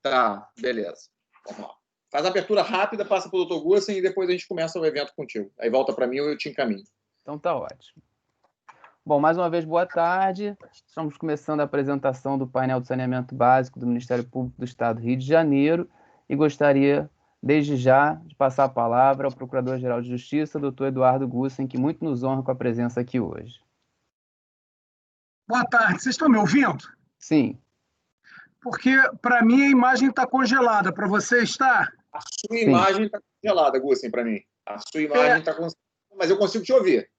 Tá, beleza. Vamos lá. Faz a abertura rápida, passa para o Dr. Gussen e depois a gente começa o evento contigo. Aí volta para mim ou eu te encaminho. Então tá ótimo. Bom, mais uma vez, boa tarde. Estamos começando a apresentação do painel de saneamento básico do Ministério Público do Estado do Rio de Janeiro e gostaria, desde já, de passar a palavra ao Procurador-Geral de Justiça, Dr. Eduardo Gussen, que muito nos honra com a presença aqui hoje. Boa tarde, vocês estão me ouvindo? Sim. Porque, para mim, a imagem está congelada. Para você está? A sua imagem está congelada, Gussen, para mim. A sua imagem está congelada, mas eu consigo te ouvir.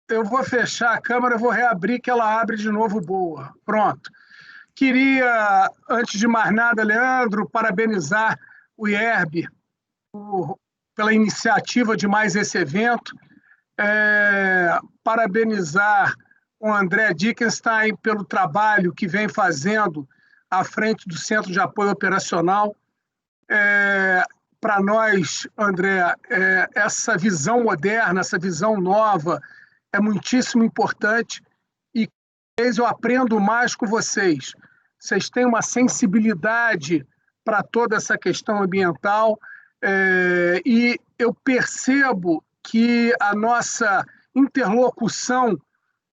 Eu vou fechar a câmera, vou reabrir, que ela abre de novo boa. Pronto. Queria, antes de mais nada, Leandro, parabenizar o IERB pela iniciativa de mais esse evento. Parabenizar o André Dickenstein pelo trabalho que vem fazendo à frente do Centro de Apoio Operacional. Para nós, André, essa visão moderna, essa visão nova é muitíssimo importante e eu aprendo mais com vocês. Vocês têm uma sensibilidade para toda essa questão ambiental e eu percebo que a nossa interlocução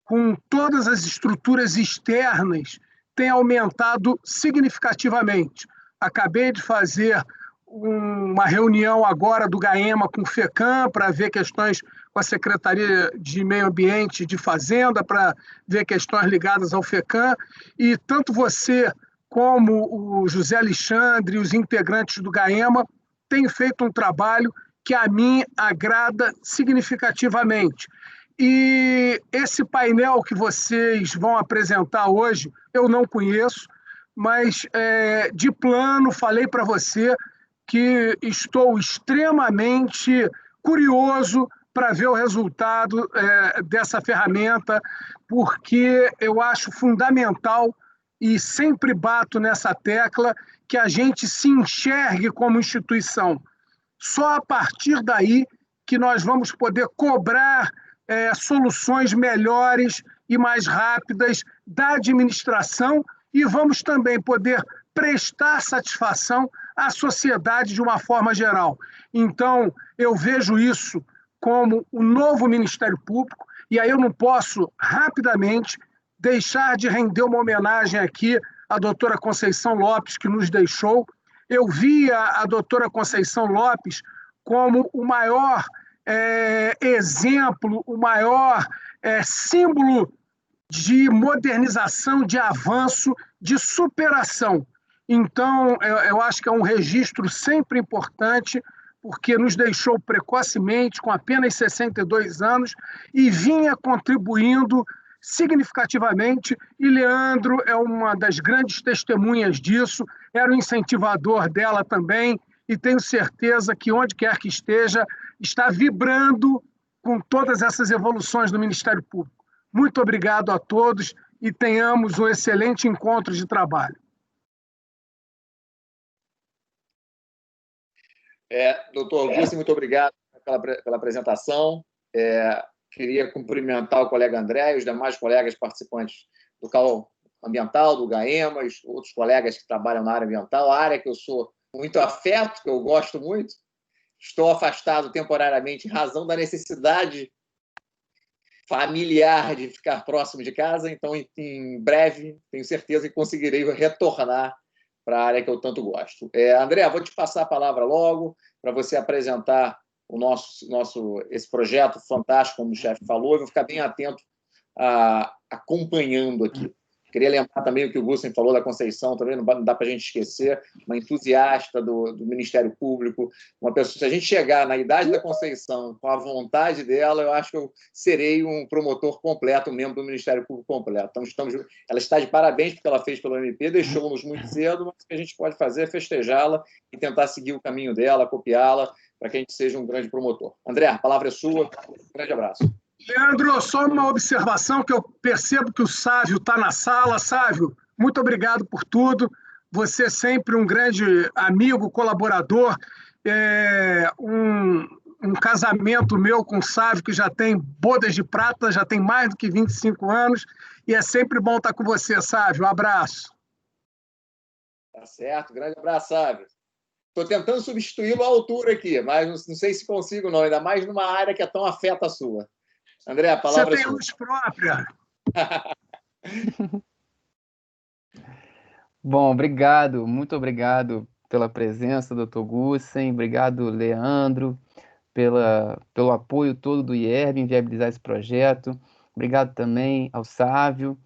com todas as estruturas externas tem aumentado significativamente. Acabei de fazer uma reunião agora do GAEMA com o FECAM para ver questões com a Secretaria de Meio Ambiente e de Fazenda, para ver questões ligadas ao FECAM, e tanto você como o José Alexandre e os integrantes do GAEMA têm feito um trabalho que a mim agrada significativamente. E esse painel que vocês vão apresentar hoje, eu não conheço, mas de plano falei para você que estou extremamente curioso para ver o resultado dessa ferramenta, porque eu acho fundamental e sempre bato nessa tecla que a gente se enxergue como instituição. Só a partir daí que nós vamos poder cobrar soluções melhores e mais rápidas da administração e vamos também poder prestar satisfação à sociedade de uma forma geral. Então, eu vejo isso como um novo Ministério Público, e aí eu não posso, rapidamente, deixar de render uma homenagem aqui à doutora Conceição Lopes, que nos deixou. Eu via a doutora Conceição Lopes como o maior exemplo, o maior símbolo de modernização, de avanço, de superação. Então, eu acho que é um registro sempre importante, porque nos deixou precocemente, com apenas 62 anos, e vinha contribuindo significativamente, e Leandro é uma das grandes testemunhas disso, era o incentivador dela também, e tenho certeza que, onde quer que esteja, está vibrando com todas essas evoluções do Ministério Público. Muito obrigado a todos e tenhamos um excelente encontro de trabalho. Doutor Gussen, muito obrigado pela apresentação. Queria cumprimentar o colega André e os demais colegas participantes do CAU Ambiental, do GAEMA, e outros colegas que trabalham na área ambiental, a área que eu sou muito afeto, que eu gosto muito. Estou afastado temporariamente em razão da necessidade familiar de ficar próximo de casa, então, em breve, tenho certeza que conseguirei retornar para a área que eu tanto gosto. André, vou te passar a palavra logo para você apresentar esse projeto fantástico, como o chefe falou. Eu vou ficar bem atento acompanhando aqui. Queria lembrar também o que o Gussen falou da Conceição, também não dá para a gente esquecer, uma entusiasta do Ministério Público, uma pessoa, se a gente chegar na idade da Conceição, com a vontade dela, eu acho que eu serei um promotor completo, um membro do Ministério Público completo. Então, ela está de parabéns porque ela fez pelo MP, deixou-nos muito cedo, mas o que a gente pode fazer é festejá-la e tentar seguir o caminho dela, copiá-la, para que a gente seja um grande promotor. André, a palavra é sua, um grande abraço. Leandro, só uma observação que eu percebo que o Sávio está na sala. Sávio, muito obrigado por tudo. Você é sempre um grande amigo, colaborador. Um casamento meu com o Sávio, que já tem bodas de prata, já tem mais do que 25 anos, e é sempre bom estar com você, Sávio. Um abraço. Tá certo, grande abraço, Sávio. Estou tentando substituí-lo à altura aqui, mas não sei se consigo, não, ainda mais numa área que é tão afeta a sua. André, a Você palavra é tem sua. luz própria. Bom, obrigado, muito obrigado pela presença, doutor Gussen, obrigado, Leandro, pelo apoio todo do IERB em viabilizar esse projeto, obrigado também ao Sávio,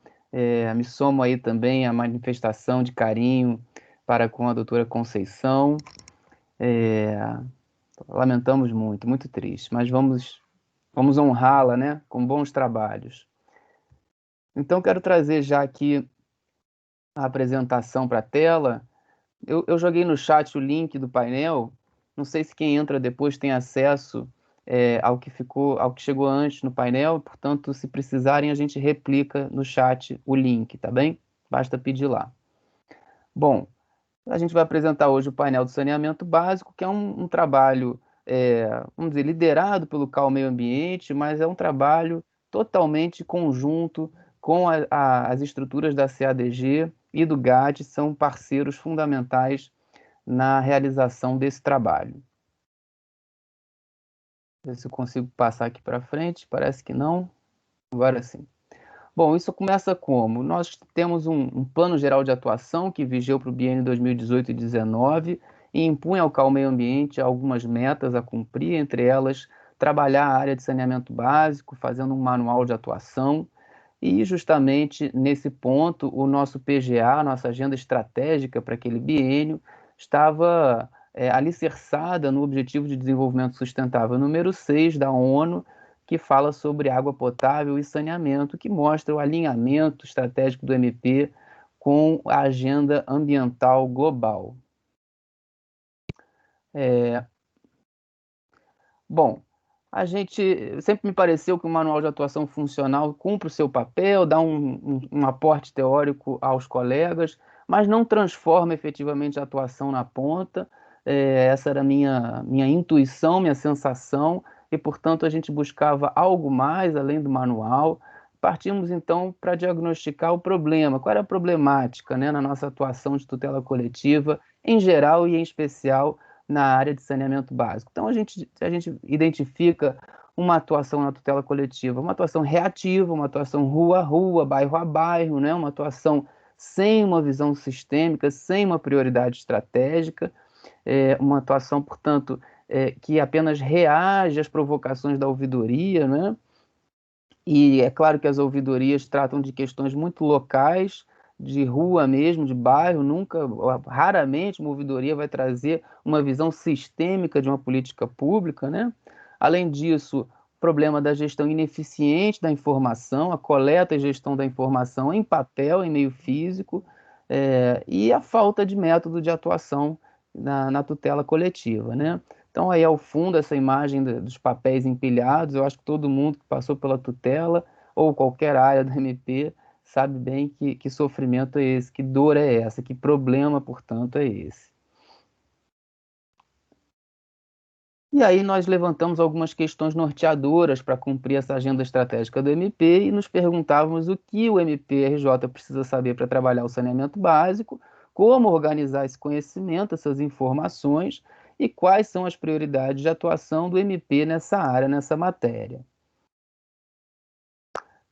me somo aí também à manifestação de carinho para com a doutora Conceição, lamentamos muito, muito triste, mas vamos honrá-la, né, com bons trabalhos. Então, quero trazer já aqui a apresentação para a tela. Eu joguei no chat o link do painel. Não sei se quem entra depois tem acesso ao que chegou antes no painel. Portanto, se precisarem, a gente replica no chat o link, tá bem? Basta pedir lá. Bom, a gente vai apresentar hoje o painel do saneamento básico, que é um trabalho, vamos dizer, liderado pelo CAL Meio Ambiente, mas é um trabalho totalmente conjunto com as estruturas da CADG e do GAD, são parceiros fundamentais na realização desse trabalho. Ver se eu consigo passar aqui para frente, parece que não. Agora sim. Bom, isso começa como? Nós temos um plano geral de atuação que vigeu para o biênio 2018 e 2019 e impunha ao CAL Meio Ambiente algumas metas a cumprir, entre elas trabalhar a área de saneamento básico, fazendo um manual de atuação. E justamente nesse ponto, o nosso PGA, a nossa agenda estratégica para aquele biênio, estava alicerçada no Objetivo de Desenvolvimento Sustentável número 6 da ONU, que fala sobre água potável e saneamento, que mostra o alinhamento estratégico do MP com a agenda ambiental global. Bom, a gente sempre me pareceu que o manual de atuação funcional cumpre o seu papel, dá um aporte teórico aos colegas, mas não transforma efetivamente a atuação na ponta. Essa era a minha intuição, minha sensação, e, portanto, a gente buscava algo mais além do manual. Partimos, então, para diagnosticar o problema. Qual era a problemática, né, na nossa atuação de tutela coletiva, em geral e em especial na área de saneamento básico. Então, a gente identifica uma atuação na tutela coletiva, uma atuação reativa, uma atuação rua a rua, bairro a bairro, né? Uma atuação sem uma visão sistêmica, sem uma prioridade estratégica, uma atuação, portanto, que apenas reage às provocações da ouvidoria, né? E é claro que as ouvidorias tratam de questões muito locais, de rua mesmo, de bairro, raramente uma ouvidoria vai trazer uma visão sistêmica de uma política pública, né? Além disso, o problema da gestão ineficiente da informação, a coleta e gestão da informação em papel, em meio físico, e a falta de método de atuação na tutela coletiva, né? Então, aí ao fundo, essa imagem dos papéis empilhados, eu acho que todo mundo que passou pela tutela ou qualquer área do MP sabe bem que sofrimento é esse, que dor é essa, que problema, portanto, é esse. E aí nós levantamos algumas questões norteadoras para cumprir essa agenda estratégica do MP e nos perguntávamos o que o MPRJ precisa saber para trabalhar o saneamento básico, como organizar esse conhecimento, essas informações e quais são as prioridades de atuação do MP nessa área, nessa matéria.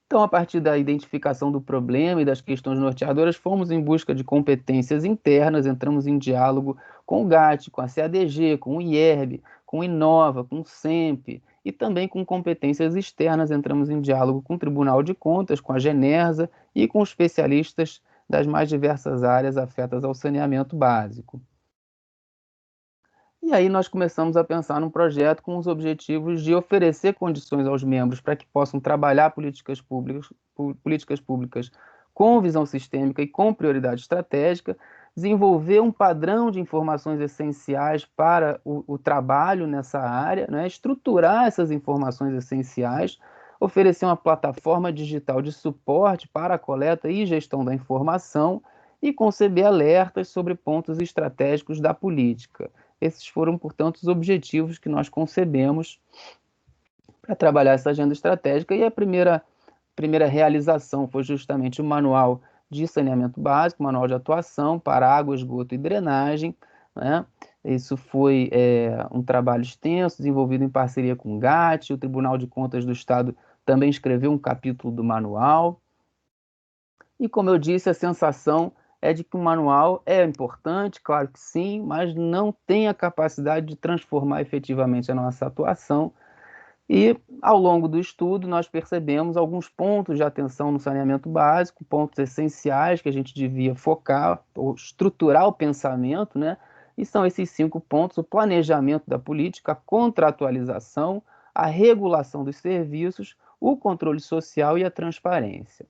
Então, a partir da identificação do problema e das questões norteadoras, fomos em busca de competências internas, entramos em diálogo com o GAT, com a CADG, com o IERB, com o Inova, com o SEMP, e também com competências externas, entramos em diálogo com o Tribunal de Contas, com a Genersa e com especialistas das mais diversas áreas afetas ao saneamento básico. E aí nós começamos a pensar num projeto com os objetivos de oferecer condições aos membros para que possam trabalhar políticas públicas com visão sistêmica e com prioridade estratégica, desenvolver um padrão de informações essenciais para o trabalho nessa área, né? Estruturar essas informações essenciais, oferecer uma plataforma digital de suporte para a coleta e gestão da informação e conceber alertas sobre pontos estratégicos da política. Esses foram, portanto, os objetivos que nós concebemos para trabalhar essa agenda estratégica, e a primeira realização foi justamente o Manual de saneamento básico, manual de atuação para água, esgoto e drenagem, né? Isso foi um trabalho extenso, desenvolvido em parceria com o GAT, o Tribunal de Contas do Estado também escreveu um capítulo do manual. E, como eu disse, a sensação é de que o manual é importante, claro que sim, mas não tem a capacidade de transformar efetivamente a nossa atuação. E, ao longo do estudo, nós percebemos alguns pontos de atenção no saneamento básico, pontos essenciais que a gente devia focar ou estruturar o pensamento, né? E são esses 5 pontos: o planejamento da política, a contratualização, a regulação dos serviços, o controle social e a transparência.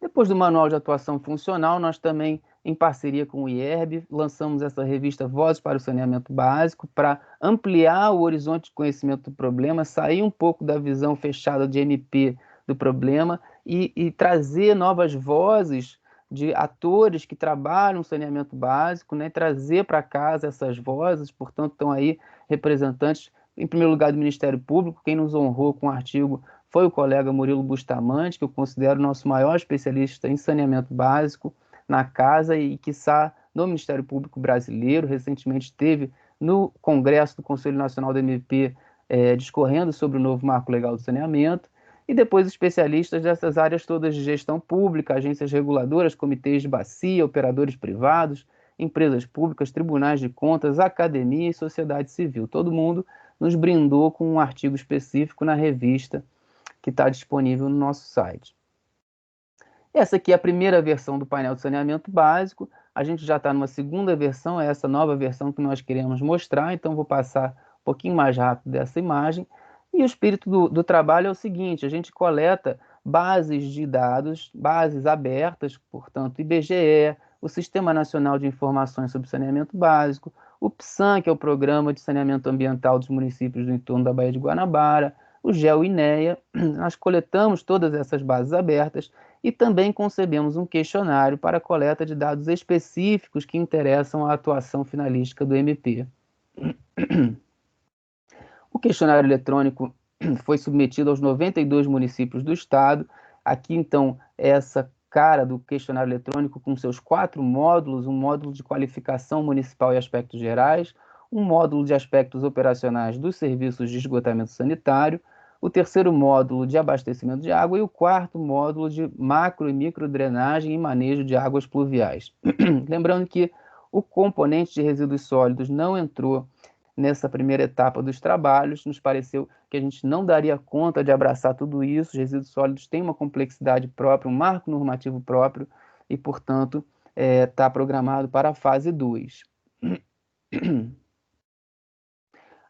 Depois do Manual de Atuação Funcional, nós também, em parceria com o IERB, lançamos essa revista Vozes para o Saneamento Básico para ampliar o horizonte de conhecimento do problema, sair um pouco da visão fechada de MP do problema e trazer novas vozes de atores que trabalham no saneamento básico, né, trazer para casa essas vozes. Portanto, estão aí representantes, em primeiro lugar, do Ministério Público. Quem nos honrou com o artigo foi o colega Murilo Bustamante, que eu considero o nosso maior especialista em saneamento básico na casa e, quiçá, no Ministério Público brasileiro. Recentemente esteve no Congresso do Conselho Nacional do MP discorrendo sobre o novo marco legal do saneamento. E depois especialistas dessas áreas todas de gestão pública, agências reguladoras, comitês de bacia, operadores privados, empresas públicas, tribunais de contas, academia e sociedade civil. Todo mundo nos brindou com um artigo específico na revista que está disponível no nosso site. Essa aqui é a primeira versão do painel de saneamento básico. A gente já está numa segunda versão, é essa nova versão que nós queremos mostrar, então vou passar um pouquinho mais rápido dessa imagem. E o espírito do trabalho é o seguinte: a gente coleta bases de dados, bases abertas, portanto, IBGE, o Sistema Nacional de Informações sobre Saneamento Básico, o PSAN, que é o Programa de Saneamento Ambiental dos Municípios do entorno da Baía de Guanabara, o GEO-INEA. Nós coletamos todas essas bases abertas e também concebemos um questionário para a coleta de dados específicos que interessam à atuação finalística do MP. O questionário eletrônico foi submetido aos 92 municípios do estado. Aqui, então, essa cara do questionário eletrônico com seus 4 módulos: um módulo de qualificação municipal e aspectos gerais, um módulo de aspectos operacionais dos serviços de esgotamento sanitário, o terceiro módulo de abastecimento de água e o quarto módulo de macro e micro drenagem e manejo de águas pluviais. Lembrando que o componente de resíduos sólidos não entrou nessa primeira etapa dos trabalhos. Nos pareceu que a gente não daria conta de abraçar tudo isso. Os resíduos sólidos têm uma complexidade própria, um marco normativo próprio e, portanto, está programado para a fase 2.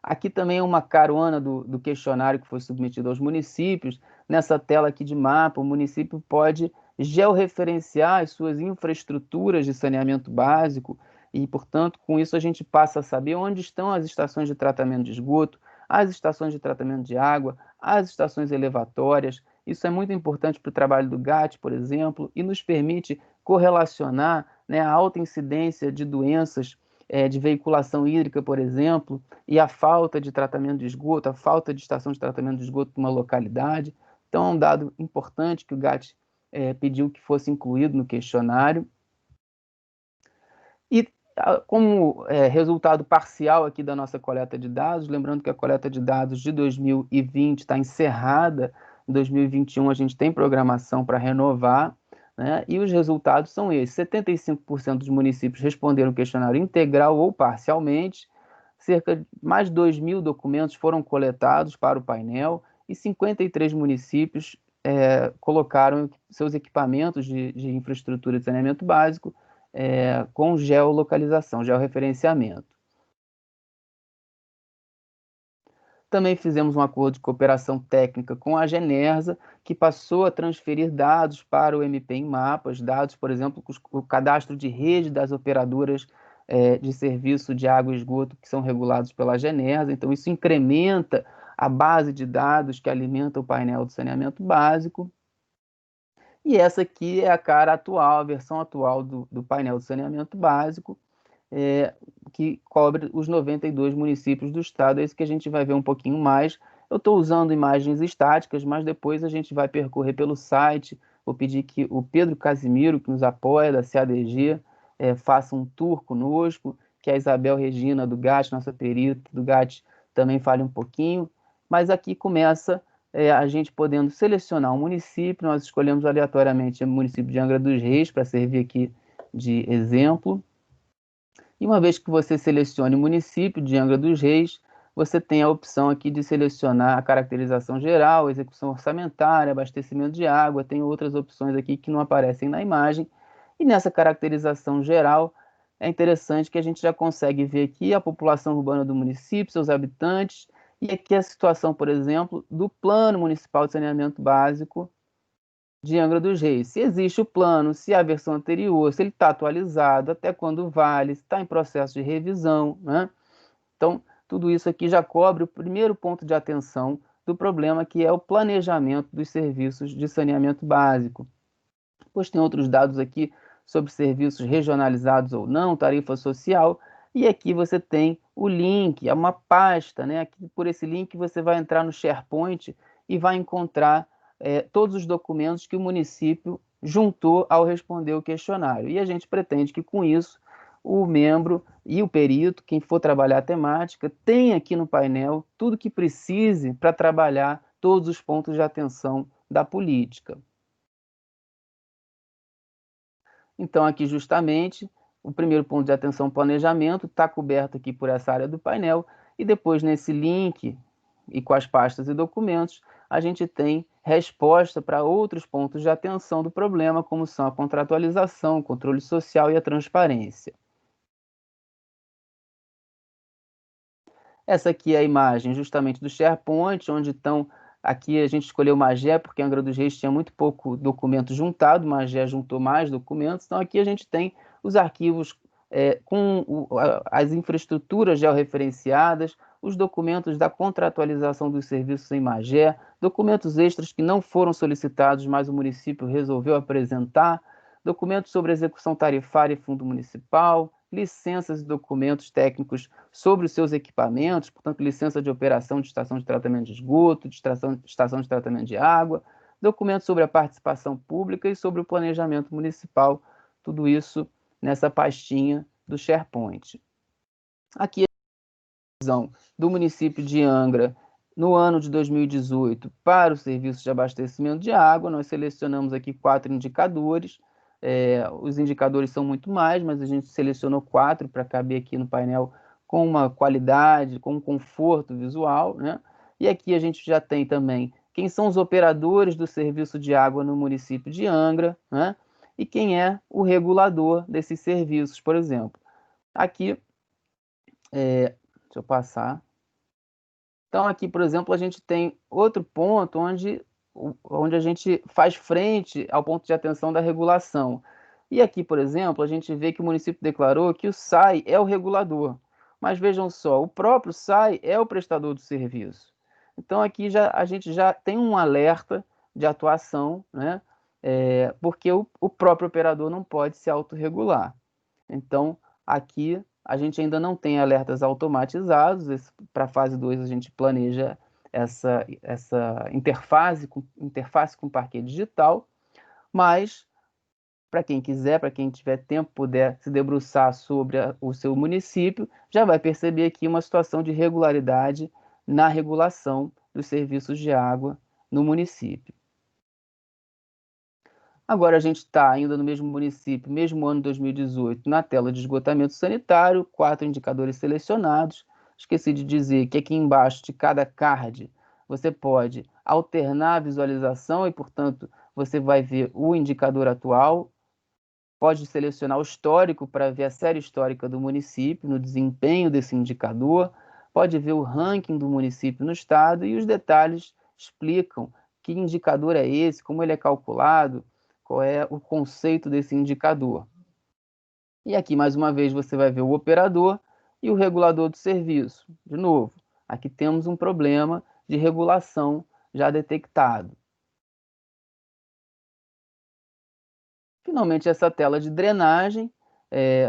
Aqui também é uma carona do questionário que foi submetido aos municípios. Nessa tela aqui de mapa, o município pode georreferenciar as suas infraestruturas de saneamento básico e, portanto, com isso a gente passa a saber onde estão as estações de tratamento de esgoto, as estações de tratamento de água, as estações elevatórias. Isso é muito importante para o trabalho do GAT, por exemplo, e nos permite correlacionar, né, a alta incidência de doenças de veiculação hídrica, por exemplo, e a falta de tratamento de esgoto, a falta de estação de tratamento de esgoto numa localidade. Então, é um dado importante que o GAT pediu que fosse incluído no questionário. E, como resultado parcial aqui da nossa coleta de dados, lembrando que a coleta de dados de 2020 está encerrada, em 2021 a gente tem programação para renovar, né? E os resultados são esses: 75% dos municípios responderam o questionário integral ou parcialmente, cerca de mais de 2.000 documentos foram coletados para o painel e 53 municípios colocaram seus equipamentos de infraestrutura de saneamento básico com geolocalização, georreferenciamento. Também fizemos um acordo de cooperação técnica com a Genersa, que passou a transferir dados para o MP em mapas, dados, por exemplo, o cadastro de rede das operadoras de serviço de água e esgoto que são regulados pela Genersa. Então, isso incrementa a base de dados que alimenta o painel de saneamento básico. E essa aqui é a cara atual, a versão atual do painel de saneamento básico, que cobre os 92 municípios do estado. É isso que a gente vai ver um pouquinho mais. Eu estou usando imagens estáticas, mas depois a gente vai percorrer pelo site vou pedir que o Pedro Casimiro, que nos apoia, da CADG, faça um tour conosco, que a Isabel Regina, do GAT, nossa perita do GAT, também fale um pouquinho. Mas aqui começa a gente podendo selecionar um município. Nós escolhemos aleatoriamente o município de Angra dos Reis, para servir aqui de exemplo. E uma vez que você selecione o município de Angra dos Reis, você tem a opção aqui de selecionar a caracterização geral, execução orçamentária, abastecimento de água, tem outras opções aqui que não aparecem na imagem. E nessa caracterização geral, é interessante que a gente já consegue ver aqui a população urbana do município, seus habitantes, e aqui a situação, por exemplo, do Plano Municipal de Saneamento Básico de Angra dos Reis. Se existe o plano, se a versão anterior, se ele está atualizado, até quando vale, se está em processo de revisão, né? Então, tudo isso aqui já cobre o primeiro ponto de atenção do problema, que é o planejamento dos serviços de saneamento básico. Depois tem outros dados aqui sobre serviços regionalizados ou não, tarifa social, e aqui você tem o link, é uma pasta, né? Aqui, por esse link você vai entrar no SharePoint e vai encontrar todos os documentos que o município juntou ao responder o questionário. E a gente pretende que, com isso, o membro e o perito, quem for trabalhar a temática, tenha aqui no painel tudo que precise para trabalhar todos os pontos de atenção da política. Então, aqui justamente, o primeiro ponto de atenção, planejamento, está coberto aqui por essa área do painel, e depois nesse link e com as pastas e documentos, a gente tem resposta para outros pontos de atenção do problema, como são a contratualização, o controle social e a transparência. Essa aqui é a imagem justamente do SharePoint, onde estão... Aqui a gente escolheu o Magé, porque Angra dos Reis tinha muito pouco documento juntado, o Magé juntou mais documentos, então aqui a gente tem os arquivos com as infraestruturas georreferenciadas, os documentos da contratualização dos serviços em Magé, documentos extras que não foram solicitados, mas o município resolveu apresentar, documentos sobre execução tarifária e fundo municipal, licenças e documentos técnicos sobre os seus equipamentos, portanto, licença de operação de estação de tratamento de esgoto, de estação de tratamento de água, documentos sobre a participação pública e sobre o planejamento municipal, tudo isso nessa pastinha do SharePoint. Aqui a visão do município de Angra no ano de 2018 para o serviço de abastecimento de água. Nós selecionamos aqui 4 indicadores. Os indicadores são muito mais, mas a gente selecionou 4 para caber aqui no painel com uma qualidade, com um conforto visual, né? E aqui a gente já tem também quem são os operadores do serviço de água no município de Angra, né? E quem é o regulador desses serviços, por exemplo. Aqui, deixa eu passar. Então aqui, por exemplo, a gente tem outro ponto onde a gente faz frente ao ponto de atenção da regulação. E aqui, por exemplo, a gente vê que o município declarou que o SAI é o regulador. Mas vejam só, o próprio SAI é o prestador do serviço. Então aqui a gente já tem um alerta de atuação, né? Porque o próprio operador não pode se autorregular. Então, aqui a gente ainda não tem alertas automatizados. Para a fase 2 a gente planeja essa interface com o parquet digital, mas para quem quiser, para quem tiver tempo, puder se debruçar sobre o seu município, já vai perceber aqui uma situação de regularidade na regulação dos serviços de água no município. Agora a gente está ainda no mesmo município, mesmo ano 2018, na tela de esgotamento sanitário, 4 indicadores selecionados. Esqueci de dizer que aqui embaixo de cada card você pode alternar a visualização e, portanto, você vai ver o indicador atual. Pode selecionar o histórico para ver a série histórica do município, no desempenho desse indicador. Pode ver o ranking do município no estado e os detalhes explicam que indicador é esse, como ele é calculado, qual é o conceito desse indicador. E aqui, mais uma vez, você vai ver o operador e o regulador do serviço. De novo, aqui temos um problema de regulação já detectado. Finalmente, essa tela de drenagem,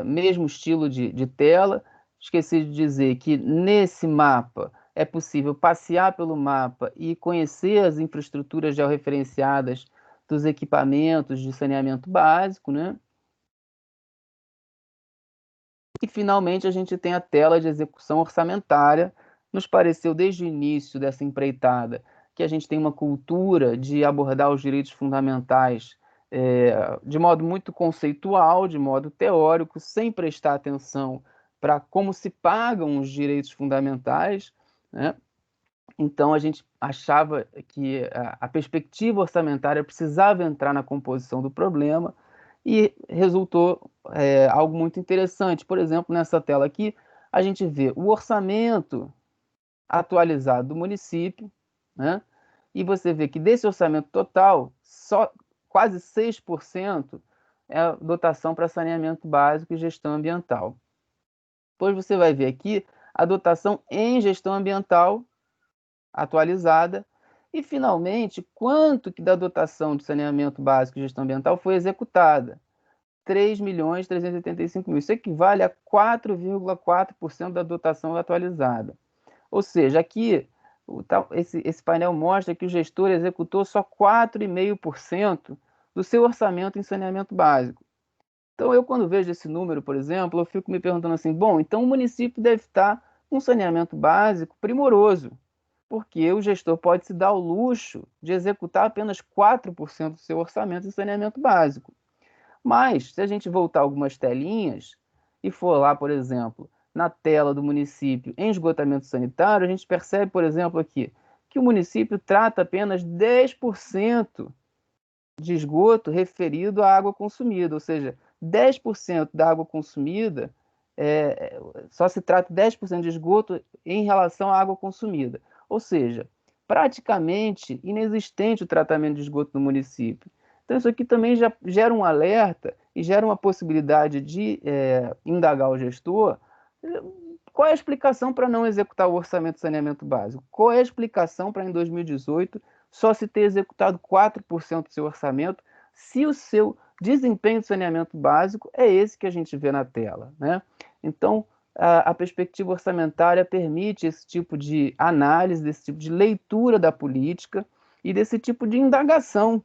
mesmo estilo de tela. Esqueci de dizer que nesse mapa é possível passear pelo mapa e conhecer as infraestruturas georreferenciadas dos equipamentos de saneamento básico, né? E, finalmente, a gente tem a tela de execução orçamentária. Nos pareceu, desde o início dessa empreitada, que a gente tem uma cultura de abordar os direitos fundamentais de modo muito conceitual, de modo teórico, sem prestar atenção para como se pagam os direitos fundamentais, né? Então, a gente achava que a perspectiva orçamentária precisava entrar na composição do problema e resultou algo muito interessante. Por exemplo, nessa tela aqui, a gente vê o orçamento atualizado do município, né? E você vê que desse orçamento total, só quase 6% é a dotação para saneamento básico e gestão ambiental. Depois você vai ver aqui a dotação em gestão ambiental atualizada e, finalmente, quanto que da dotação de saneamento básico e gestão ambiental foi executada. 3.385.000. Isso equivale a 4,4% da dotação atualizada. Ou seja, aqui esse painel mostra que o gestor executou só 4,5% do seu orçamento em saneamento básico. Então, eu, quando vejo esse número, por exemplo, eu fico me perguntando assim, bom, então o município deve estar com um saneamento básico primoroso, porque o gestor pode se dar o luxo de executar apenas 4% do seu orçamento em saneamento básico. Mas, se a gente voltar algumas telinhas e for lá, por exemplo, na tela do município em esgotamento sanitário, a gente percebe, por exemplo, aqui, que o município trata apenas 10% de esgoto referido à água consumida, ou seja, 10% da água consumida, só se trata 10% de esgoto em relação à água consumida. Ou seja, praticamente inexistente o tratamento de esgoto no município. Então, isso aqui também já gera um alerta e gera uma possibilidade de indagar o gestor. Qual é a explicação para não executar o orçamento de saneamento básico? Qual é a explicação para, em 2018, só se ter executado 4% do seu orçamento, se o seu desempenho de saneamento básico é esse que a gente vê na tela, né? Então, a perspectiva orçamentária permite esse tipo de análise, desse tipo de leitura da política e desse tipo de indagação.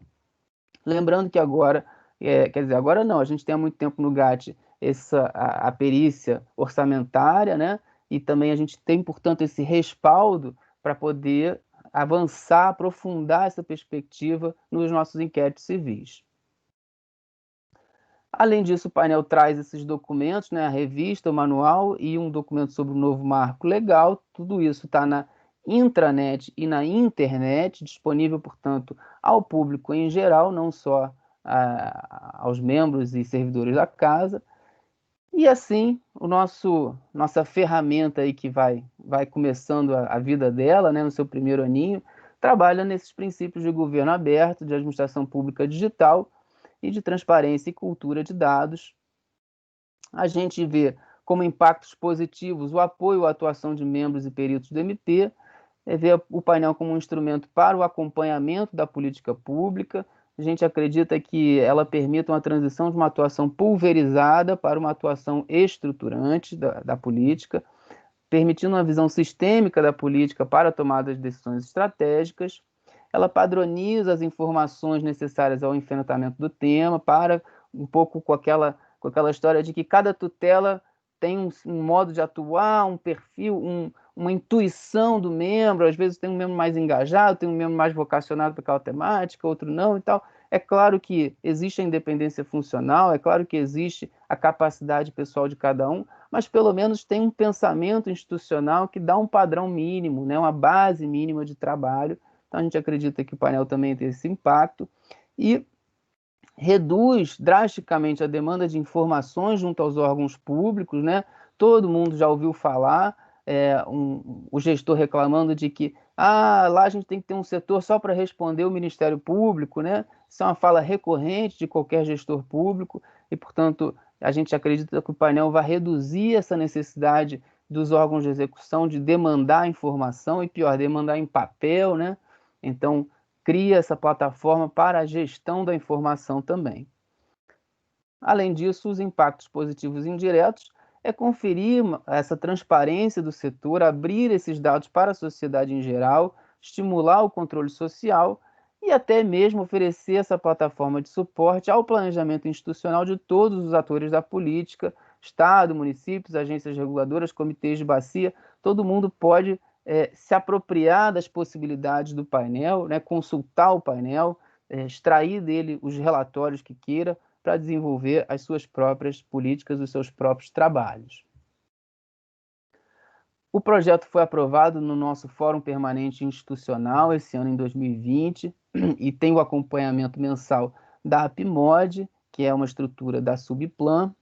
Lembrando que agora, quer dizer, agora não, a gente tem há muito tempo no GAT a perícia orçamentária, né? E também a gente tem, portanto, esse respaldo para poder avançar, aprofundar essa perspectiva nos nossos inquéritos civis. Além disso, o painel traz esses documentos, né, a revista, o manual e um documento sobre o novo marco legal. Tudo isso está na intranet e na internet, disponível, portanto, ao público em geral, não só aos membros e servidores da casa. E assim, nossa ferramenta aí que vai começando a vida dela, né, no seu primeiro aninho, trabalha nesses princípios de governo aberto, de administração pública digital e de transparência e cultura de dados. A gente vê como impactos positivos o apoio à atuação de membros e peritos do MP, vê o painel como um instrumento para o acompanhamento da política pública. A gente acredita que ela permita uma transição de uma atuação pulverizada para uma atuação estruturante da política, permitindo uma visão sistêmica da política para a tomada de decisões estratégicas. Ela padroniza as informações necessárias ao enfrentamento do tema, para um pouco com aquela história de que cada tutela tem um modo de atuar, um perfil, uma intuição do membro. Às vezes tem um membro mais engajado, tem um membro mais vocacionado para aquela temática, outro não e tal. É claro que existe a independência funcional, é claro que existe a capacidade pessoal de cada um, mas pelo menos tem um pensamento institucional que dá um padrão mínimo, né, uma base mínima de trabalho. Então, a gente acredita que o painel também tem esse impacto e reduz drasticamente a demanda de informações junto aos órgãos públicos, né? Todo mundo já ouviu falar, o gestor reclamando de que lá a gente tem que ter um setor só para responder o Ministério Público, né? Isso é uma fala recorrente de qualquer gestor público e, portanto, a gente acredita que o painel vai reduzir essa necessidade dos órgãos de execução de demandar informação e, pior, demandar em papel, né? Então, cria essa plataforma para a gestão da informação também. Além disso, os impactos positivos indiretos é conferir essa transparência do setor, abrir esses dados para a sociedade em geral, estimular o controle social e até mesmo oferecer essa plataforma de suporte ao planejamento institucional de todos os atores da política, Estado, municípios, agências reguladoras, comitês de bacia, todo mundo pode se apropriar das possibilidades do painel, né, consultar o painel, extrair dele os relatórios que queira para desenvolver as suas próprias políticas, os seus próprios trabalhos. O projeto foi aprovado no nosso Fórum Permanente Institucional esse ano, em 2020, e tem o acompanhamento mensal da APMOD, que é uma estrutura da Subplan.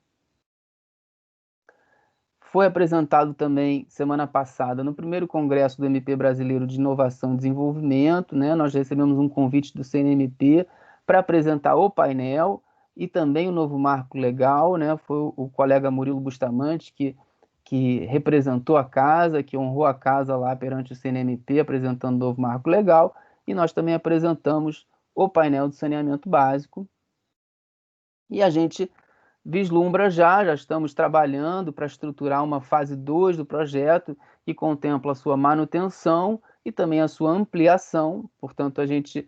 Foi apresentado também, semana passada, no primeiro congresso do MP Brasileiro de Inovação e Desenvolvimento, né? Nós recebemos um convite do CNMP para apresentar o painel e também o novo marco legal, né? Foi o colega Murilo Bustamante que representou a casa, que honrou a casa lá perante o CNMP, apresentando o novo marco legal, e nós também apresentamos o painel de saneamento básico. E a gente vislumbra já estamos trabalhando para estruturar uma fase 2 do projeto, que contempla a sua manutenção e também a sua ampliação. Portanto, a gente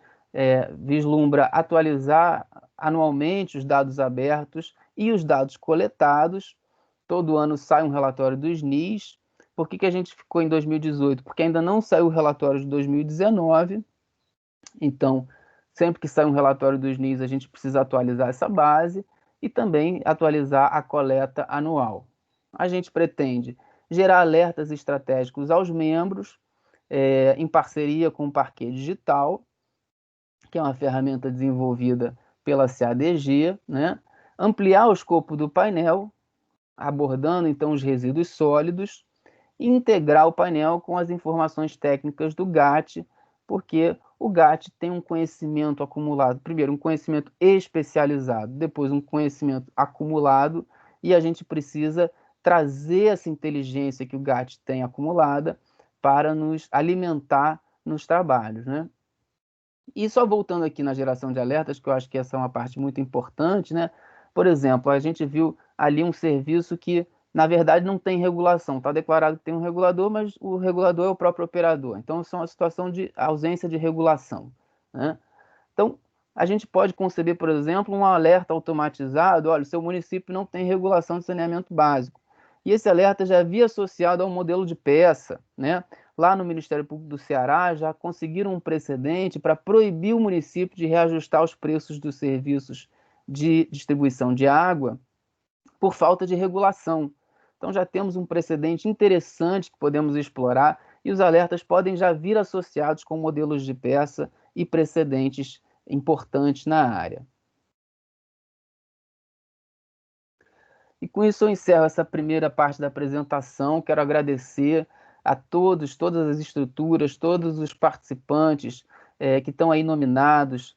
vislumbra atualizar anualmente os dados abertos e os dados coletados. Todo ano sai um relatório do SNIS. Por que a gente ficou em 2018? Porque ainda não saiu o relatório de 2019. Então, sempre que sai um relatório do SNIS, a gente precisa atualizar essa base e também atualizar a coleta anual. A gente pretende gerar alertas estratégicos aos membros, em parceria com o Parquet Digital, que é uma ferramenta desenvolvida pela CADG, né? Ampliar o escopo do painel, abordando então os resíduos sólidos, e integrar o painel com as informações técnicas do GAT, porque o GAT tem um conhecimento acumulado, primeiro um conhecimento especializado, depois um conhecimento acumulado, e a gente precisa trazer essa inteligência que o GAT tem acumulada para nos alimentar nos trabalhos, né? E só voltando aqui na geração de alertas, que eu acho que essa é uma parte muito importante, né? Por exemplo, a gente viu ali um serviço que, na verdade, não tem regulação. Está declarado que tem um regulador, mas o regulador é o próprio operador. Então, isso é uma situação de ausência de regulação, né? Então, a gente pode conceber, por exemplo, um alerta automatizado. Olha, o seu município não tem regulação de saneamento básico. E esse alerta já havia associado ao modelo de peça, né? Lá no Ministério Público do Ceará já conseguiram um precedente para proibir o município de reajustar os preços dos serviços de distribuição de água por falta de regulação. Então já temos um precedente interessante que podemos explorar e os alertas podem já vir associados com modelos de peça e precedentes importantes na área. E com isso eu encerro essa primeira parte da apresentação. Quero agradecer a todos, todas as estruturas, todos os participantes que estão aí nominados,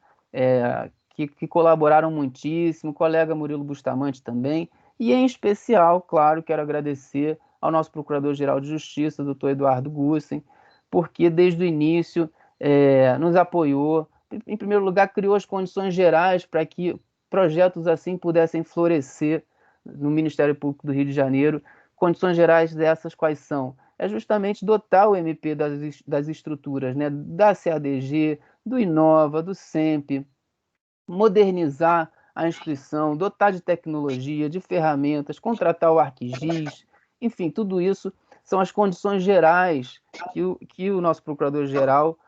que colaboraram muitíssimo, o colega Murilo Bustamante também, e em especial, claro, quero agradecer ao nosso Procurador-Geral de Justiça, doutor Eduardo Gussen, porque desde o início nos apoiou, em primeiro lugar, criou as condições gerais para que projetos assim pudessem florescer no Ministério Público do Rio de Janeiro. Condições gerais dessas quais são? É justamente dotar o MP das estruturas, né, da CADG, do Inova, do SEMP, modernizar a instituição, dotar de tecnologia, de ferramentas, contratar o ArcGIS, enfim, tudo isso são as condições gerais que o nosso Procurador-Geral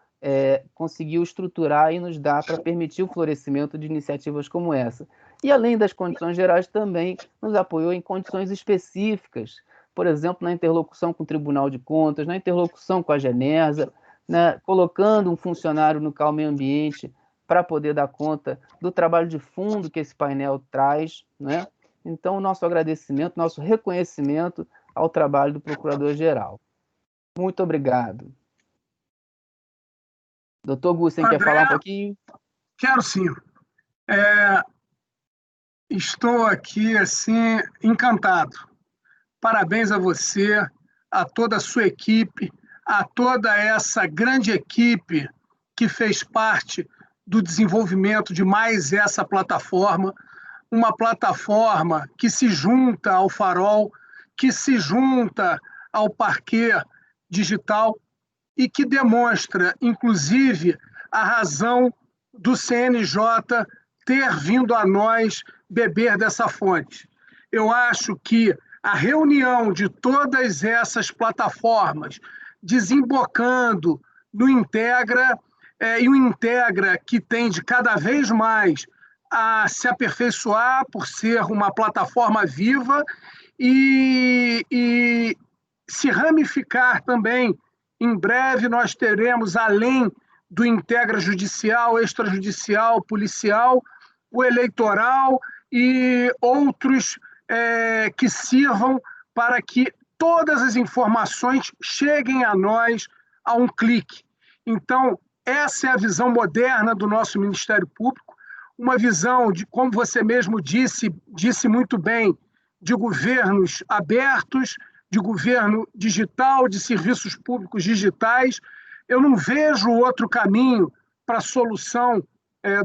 conseguiu estruturar e nos dar para permitir o florescimento de iniciativas como essa. E, além das condições gerais, também nos apoiou em condições específicas, por exemplo, na interlocução com o Tribunal de Contas, na interlocução com a Genersa, né, colocando um funcionário no CAL Meio Ambiente para poder dar conta do trabalho de fundo que esse painel traz, né? Então, o nosso agradecimento, nosso reconhecimento ao trabalho do Procurador-Geral. Muito obrigado. Doutor Gussen, quer falar um pouquinho? Quero sim. Estou aqui, assim, encantado. Parabéns a você, a toda a sua equipe, a toda essa grande equipe que fez parte do desenvolvimento de mais essa plataforma, uma plataforma que se junta ao Farol, que se junta ao Parquet Digital e que demonstra, inclusive, a razão do CNJ ter vindo a nós beber dessa fonte. Eu acho que a reunião de todas essas plataformas, desembocando no Integra, e o Integra que tende cada vez mais a se aperfeiçoar por ser uma plataforma viva e se ramificar também. Em breve nós teremos, além do Integra judicial, extrajudicial, policial, o eleitoral e outros que sirvam para que todas as informações cheguem a nós a um clique. Então, essa é a visão moderna do nosso Ministério Público, uma visão de, como você mesmo disse muito bem, de governos abertos, de governo digital, de serviços públicos digitais. Eu não vejo outro caminho para a solução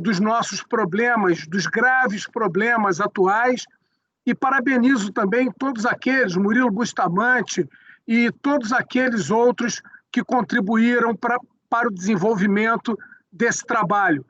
dos nossos problemas, dos graves problemas atuais, e parabenizo também todos aqueles, Murilo Bustamante e todos aqueles outros que contribuíram para o desenvolvimento desse trabalho.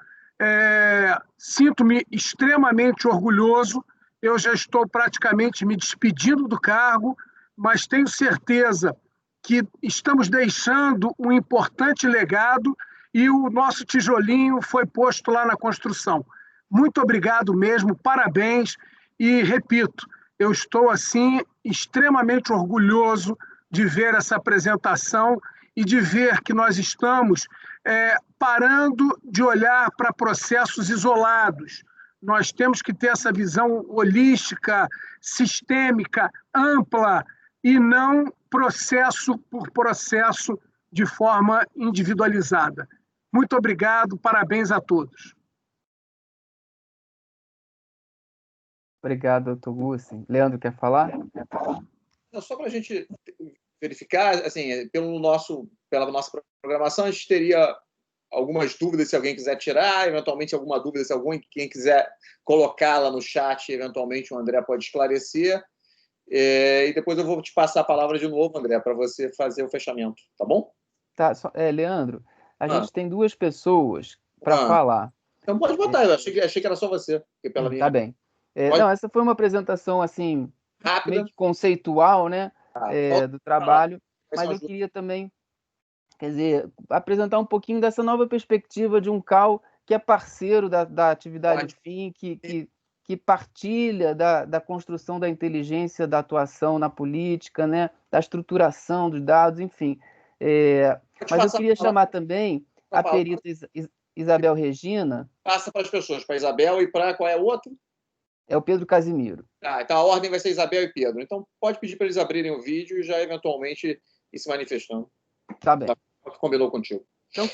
Sinto-me extremamente orgulhoso, eu já estou praticamente me despedindo do cargo, mas tenho certeza que estamos deixando um importante legado e o nosso tijolinho foi posto lá na construção. Muito obrigado mesmo, parabéns e, repito, eu estou assim extremamente orgulhoso de ver essa apresentação e de ver que nós estamos parando de olhar para processos isolados. Nós temos que ter essa visão holística, sistêmica, ampla, e não processo por processo de forma individualizada. Muito obrigado, parabéns a todos. Obrigado, doutor Gussen. Leandro, quer falar? Não, só para a gente verificar, assim, pela nossa programação, a gente teria algumas dúvidas, se alguém quiser tirar, eventualmente alguma dúvida, se quem quiser colocá-la no chat, eventualmente o André pode esclarecer. E depois eu vou te passar a palavra de novo, André, para você fazer o fechamento, tá bom? Tá, Leandro, a gente tem duas pessoas para falar. Então pode botar, eu achei que era só você. Pela minha... Tá bem. Não, essa foi uma apresentação assim, rápida, meio que conceitual, né, do trabalho, mas eu queria também, quer dizer, apresentar um pouquinho dessa nova perspectiva de um CAU que é parceiro da atividade do FIM, que partilha da construção da inteligência, da atuação na política, né, da estruturação dos dados, enfim. Mas eu queria chamar também a perita Isabel Regina. Passa para as pessoas, para a Isabel e para qual é o outro? É o Pedro Casimiro. Então a ordem vai ser Isabel e Pedro. Então pode pedir para eles abrirem o vídeo e já eventualmente ir se manifestando. Tá bem. O que combinou contigo. Então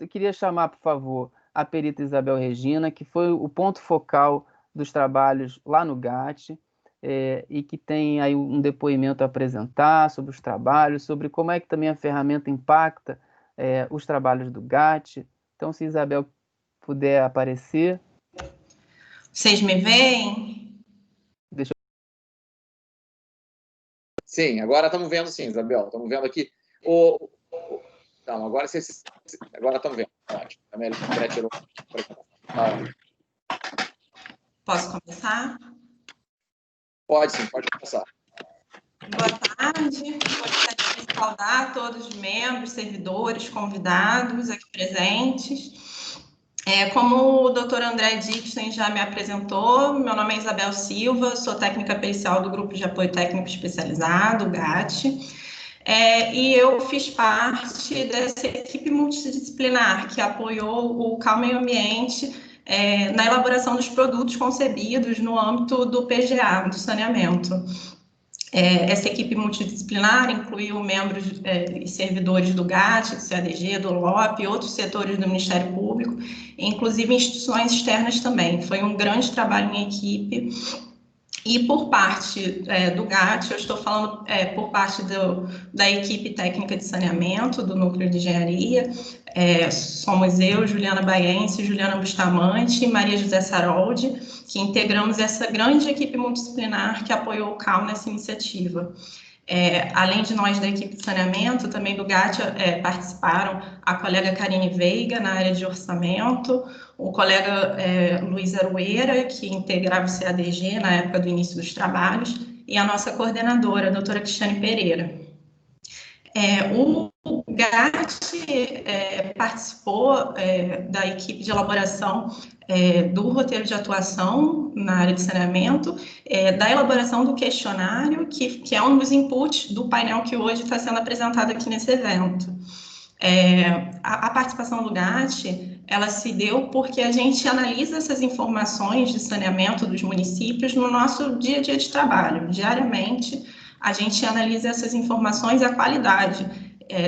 eu queria chamar, por favor, a perita Isabel Regina, que foi o ponto focal dos trabalhos lá no GAT, e que tem aí um depoimento a apresentar sobre os trabalhos, sobre como é que também a ferramenta impacta os trabalhos do GAT. Então, se Isabel puder aparecer. Vocês me veem? Sim, agora estamos vendo sim, Isabel. Estamos vendo aqui. Então, agora estamos vendo. A André tirou. Posso começar? Pode sim, pode começar. Boa tarde. Gostaria de saudar todos os membros, servidores, convidados aqui presentes. Como o doutor André Dixon já me apresentou, meu nome é Isabel Silva, sou técnica pericial do Grupo de Apoio Técnico Especializado, GAT, e eu fiz parte dessa equipe multidisciplinar que apoiou o CAU Meio Ambiente na elaboração dos produtos concebidos no âmbito do PGA, do saneamento. Essa equipe multidisciplinar incluiu membros e servidores do GAT, do CADG, do LOP e outros setores do Ministério Público, inclusive instituições externas também. Foi um grande trabalho em equipe. E por parte do GAT, eu estou falando por parte da equipe técnica de saneamento, do Núcleo de Engenharia, somos eu, Juliana Baiense, Juliana Bustamante e Maria José Saroldi, que integramos essa grande equipe multidisciplinar que apoiou o CAU nessa iniciativa. Além de nós da equipe de saneamento, também do GAT participaram a colega Karine Veiga, na área de orçamento, o colega Luiz Arueira, que integrava o CADG na época do início dos trabalhos, e a nossa coordenadora, a doutora Cristiane Pereira. O GAT participou da equipe de elaboração do roteiro de atuação na área de saneamento, da elaboração do questionário, que é um dos inputs do painel que hoje está sendo apresentado aqui nesse evento. A participação do GAT, ela se deu porque a gente analisa essas informações de saneamento dos municípios no nosso dia a dia de trabalho. Diariamente, a gente analisa essas informações e a qualidade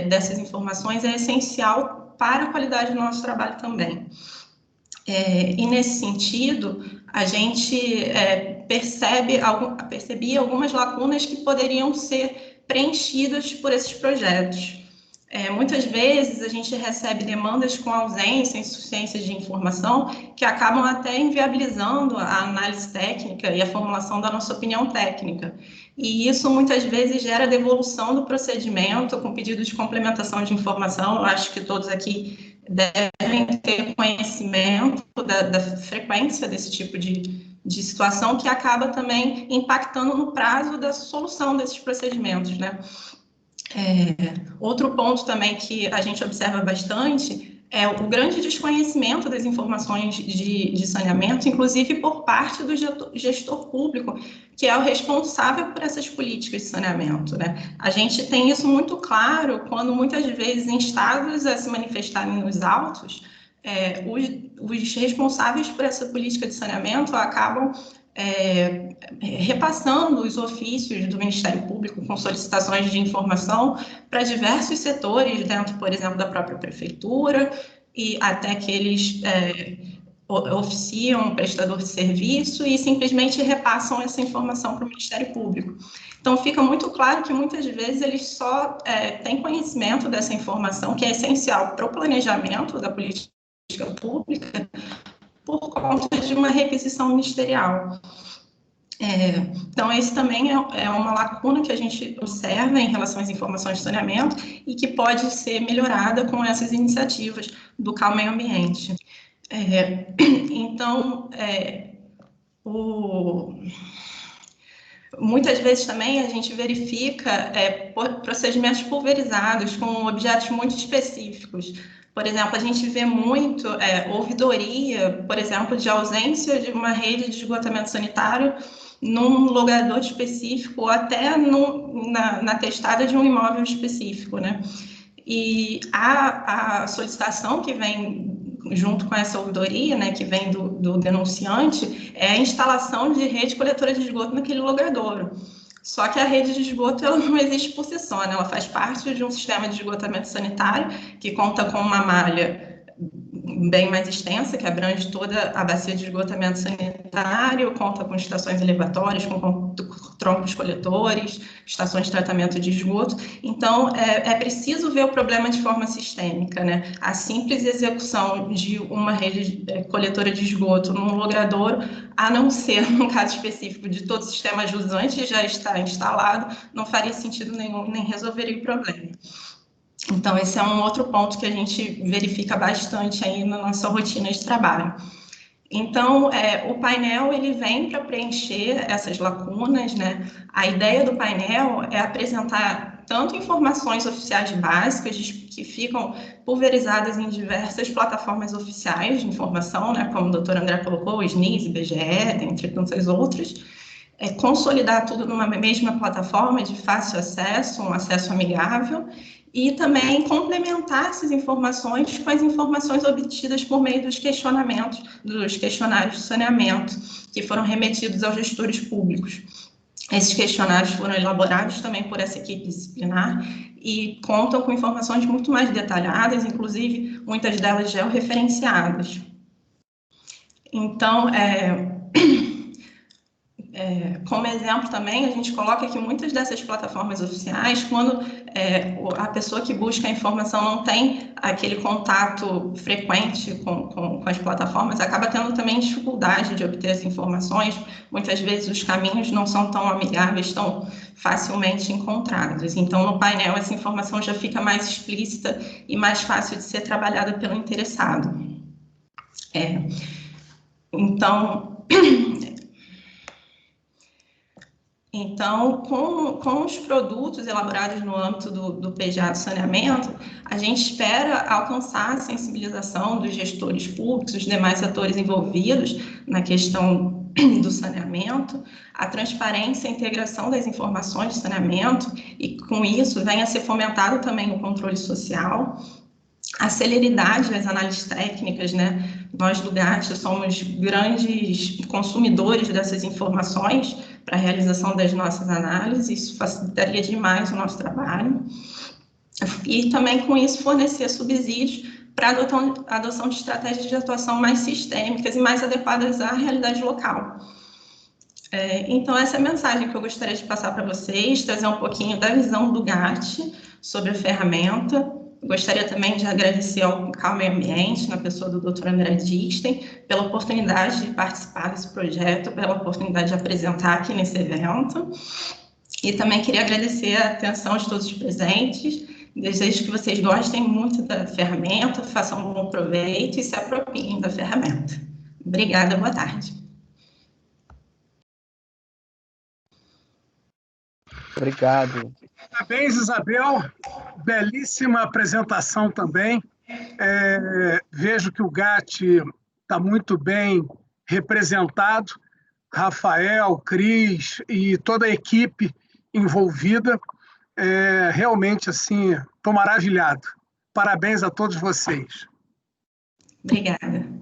dessas informações é essencial para a qualidade do nosso trabalho também. E nesse sentido, a gente percebia algumas lacunas que poderiam ser preenchidas por esses projetos. Muitas vezes a gente recebe demandas com ausência, insuficiência de informação, que acabam até inviabilizando a análise técnica e a formulação da nossa opinião técnica. E isso muitas vezes gera devolução do procedimento com pedido de complementação de informação. Eu acho que todos aqui devem ter conhecimento da frequência desse tipo de situação, que acaba também impactando no prazo da solução desses procedimentos, né? Outro ponto também que a gente observa bastante é o grande desconhecimento das informações de saneamento, inclusive por parte do gestor público, que é o responsável por essas políticas de saneamento, né? A gente tem isso muito claro quando, muitas vezes, instados a se manifestarem nos autos, os responsáveis por essa política de saneamento acabam repassando os ofícios do Ministério Público com solicitações de informação para diversos setores dentro, por exemplo, da própria prefeitura, e até que eles oficiam um prestador de serviço e simplesmente repassam essa informação para o Ministério Público. Então, fica muito claro que muitas vezes eles só têm conhecimento dessa informação, que é essencial para o planejamento da política pública, por conta de uma requisição ministerial. Então, esse também é uma lacuna que a gente observa em relação às informações de saneamento e que pode ser melhorada com essas iniciativas do CAL Meio Ambiente. Então, muitas vezes também a gente verifica procedimentos pulverizados com objetos muito específicos. Por exemplo, a gente vê muito ouvidoria, por exemplo, de ausência de uma rede de esgotamento sanitário num logrador específico ou até na testada de um imóvel específico, né? E a solicitação que vem junto com essa ouvidoria, né, que vem do denunciante, é a instalação de rede coletora de esgoto naquele logradouro. Só que a rede de esgoto ela não existe por si só, né? Ela faz parte de um sistema de esgotamento sanitário que conta com uma malha bem mais extensa, que abrange toda a bacia de esgotamento sanitário, conta com estações elevatórias, com troncos coletores, estações de tratamento de esgoto. Então, é preciso ver o problema de forma sistêmica, né? A simples execução de uma rede coletora de esgoto num logradouro, a não ser, no caso específico, de todo o sistema jusante já está instalado, não faria sentido nenhum, nem resolveria o problema. Então, esse é um outro ponto que a gente verifica bastante aí na nossa rotina de trabalho. Então, o painel ele vem para preencher essas lacunas, né? A ideia do painel é apresentar tanto informações oficiais básicas que ficam pulverizadas em diversas plataformas oficiais de informação, né? Como o doutor André colocou, o SNIS, IBGE, entre tantas outras, consolidar tudo numa mesma plataforma de fácil acesso, um acesso amigável, e também complementar essas informações com as informações obtidas por meio dos questionamentos, dos questionários de saneamento, que foram remetidos aos gestores públicos. Esses questionários foram elaborados também por essa equipe disciplinar e contam com informações muito mais detalhadas, inclusive muitas delas georreferenciadas. Então, como exemplo também, a gente coloca que muitas dessas plataformas oficiais, quando a pessoa que busca a informação não tem aquele contato frequente com as plataformas, acaba tendo também dificuldade de obter as informações. Muitas vezes os caminhos não são tão amigáveis, tão facilmente encontrados. Então, no painel, essa informação já fica mais explícita e mais fácil de ser trabalhada pelo interessado. Então, com os produtos elaborados no âmbito do PGA do saneamento, a gente espera alcançar a sensibilização dos gestores públicos, dos demais atores envolvidos na questão do saneamento, a transparência e a integração das informações de saneamento, e com isso vem a ser fomentado também o controle social, a celeridade das análises técnicas, né? Nós do GAT somos grandes consumidores dessas informações para a realização das nossas análises, isso facilitaria demais o nosso trabalho. E também, com isso, fornecer subsídios para a adoção de estratégias de atuação mais sistêmicas e mais adequadas à realidade local. Então, essa é a mensagem que eu gostaria de passar para vocês, trazer um pouquinho da visão do GAT sobre a ferramenta. Gostaria também de agradecer ao CAL Meio Ambiente, na pessoa do Dr. André Dixten, pela oportunidade de participar desse projeto, pela oportunidade de apresentar aqui nesse evento. E também queria agradecer a atenção de todos os presentes. Desejo que vocês gostem muito da ferramenta, façam um bom proveito e se apropriem da ferramenta. Obrigada, boa tarde. Obrigado. Parabéns, Isabel. Belíssima apresentação também. Vejo que o GAT está muito bem representado. Rafael, Cris e toda a equipe envolvida. Realmente, assim, estou maravilhado. Parabéns a todos vocês. Obrigada.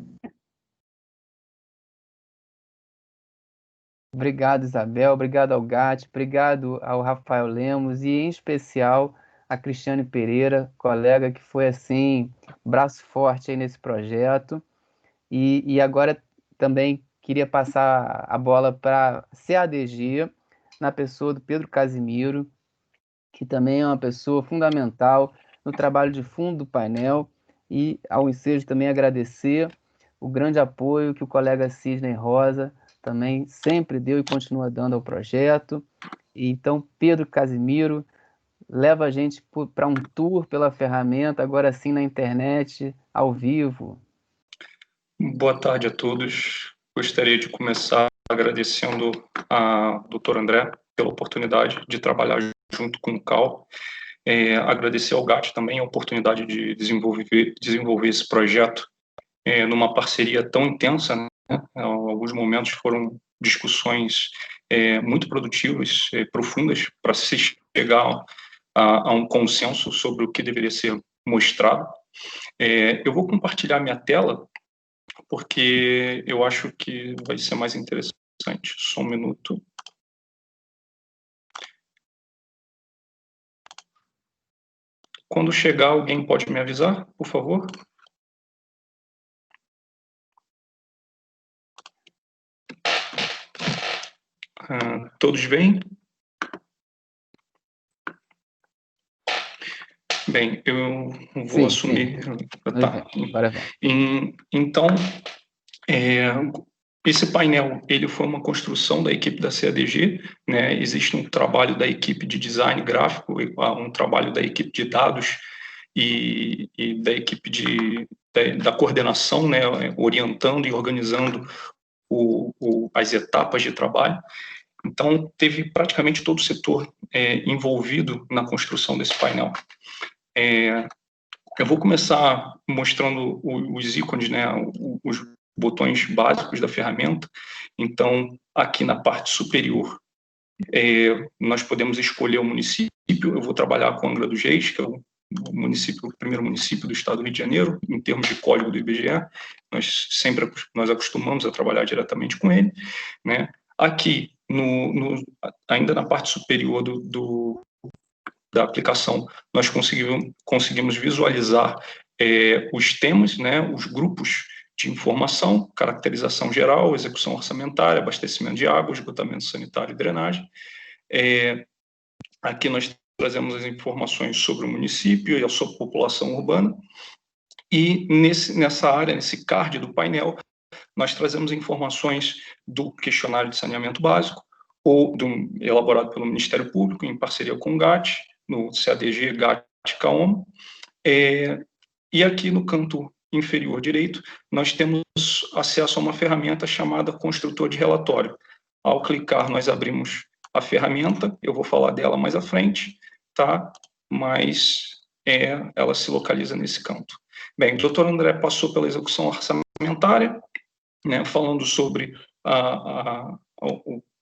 Obrigado, Isabel. Obrigado ao GAT. Obrigado ao Rafael Lemos e, em especial, a Cristiane Pereira, colega que foi, assim, braço forte aí nesse projeto. E agora também queria passar a bola para a CADG, na pessoa do Pedro Casimiro, que também é uma pessoa fundamental no trabalho de fundo do painel, e ao ensejo também agradecer o grande apoio que o colega Sidney Rosa também sempre deu e continua dando ao projeto. Então, Pedro Casimiro leva a gente para um tour pela ferramenta, agora sim na internet, ao vivo. Boa tarde a todos. Gostaria de começar agradecendo a doutora André pela oportunidade de trabalhar junto com o CAL. Agradecer ao GAT também a oportunidade de desenvolver esse projeto numa parceria tão intensa, né? Em alguns momentos foram discussões muito produtivas, profundas, para se chegar a um consenso sobre o que deveria ser mostrado. Eu vou compartilhar minha tela, porque eu acho que vai ser mais interessante. Só um minuto. Quando chegar, alguém pode me avisar, por favor? Todos veem? Bem, eu vou assumir. Sim. Tá. Então, esse painel ele foi uma construção da equipe da CADG, né? Existe um trabalho da equipe de design gráfico, um trabalho da equipe de dados e da equipe da coordenação, né? Orientando e organizando as etapas de trabalho. Então, teve praticamente todo o setor envolvido na construção desse painel. Eu vou começar mostrando os ícones, né, os botões básicos da ferramenta. Então, aqui na parte superior, nós podemos escolher o município. Eu vou trabalhar com Angra dos Reis, que é o primeiro município do estado do Rio de Janeiro, em termos de código do IBGE. Nós acostumamos a trabalhar diretamente com ele, né? Aqui, ainda na parte superior da aplicação, nós conseguimos visualizar os temas, né, os grupos de informação, caracterização geral, execução orçamentária, abastecimento de água, esgotamento sanitário e drenagem. Aqui nós trazemos as informações sobre o município e a sua população urbana. E nessa área, nesse card do painel, nós trazemos informações do questionário de saneamento básico, elaborado pelo Ministério Público, em parceria com o GAT, no CADG, GAT e CAOM. E aqui no canto inferior direito, nós temos acesso a uma ferramenta chamada Construtor de Relatório. Ao clicar, nós abrimos a ferramenta, eu vou falar dela mais à frente, tá? Mas ela se localiza nesse canto. Bem, o doutor André passou pela execução orçamentária, né, falando sobre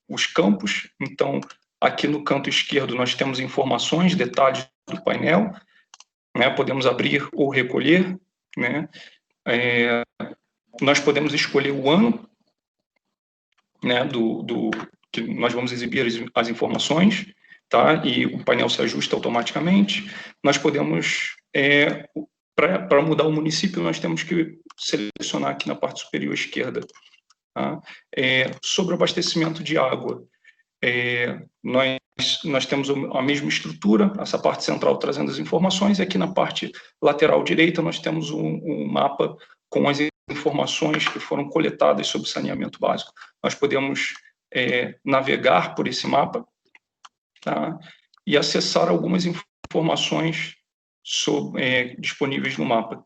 os campos. Então, aqui no canto esquerdo, nós temos informações, detalhes do painel, né, podemos abrir ou recolher, né, nós podemos escolher o ano, né, que nós vamos exibir as informações, tá, e o painel se ajusta automaticamente. Nós podemos, para mudar o município, nós temos que selecionar aqui na parte superior esquerda, tá? Sobre o abastecimento de água, nós temos a mesma estrutura, essa parte central trazendo as informações, e aqui na parte lateral direita nós temos um mapa com as informações que foram coletadas sobre saneamento básico. Nós podemos navegar por esse mapa, tá? E acessar algumas informações disponíveis no mapa.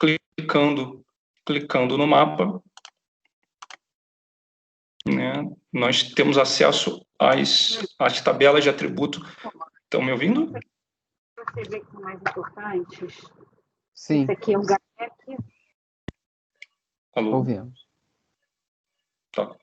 Clicando no mapa, né, nós temos acesso às tabelas de atributo. Estão me ouvindo? Você vê que são mais importantes? Sim. Esse aqui é o GAEC. Alô? Ouvimos. Tá.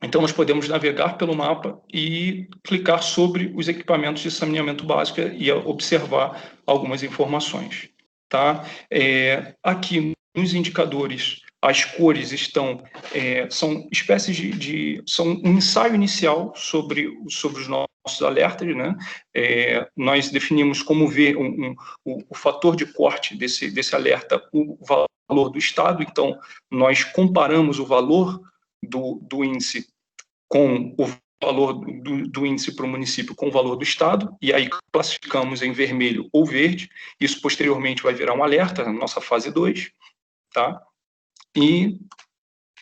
Então, nós podemos navegar pelo mapa e clicar sobre os equipamentos de saneamento básico e observar algumas informações. Tá? Aqui, nos indicadores, as cores são espécies são um ensaio inicial sobre os nossos alertas, né? Nós definimos como ver o fator de corte desse alerta, o valor do estado. Então, nós comparamos o valor do índice com o valor do índice para o município com o valor do estado, e aí classificamos em vermelho ou verde. Isso posteriormente vai virar um alerta na nossa fase 2, tá? E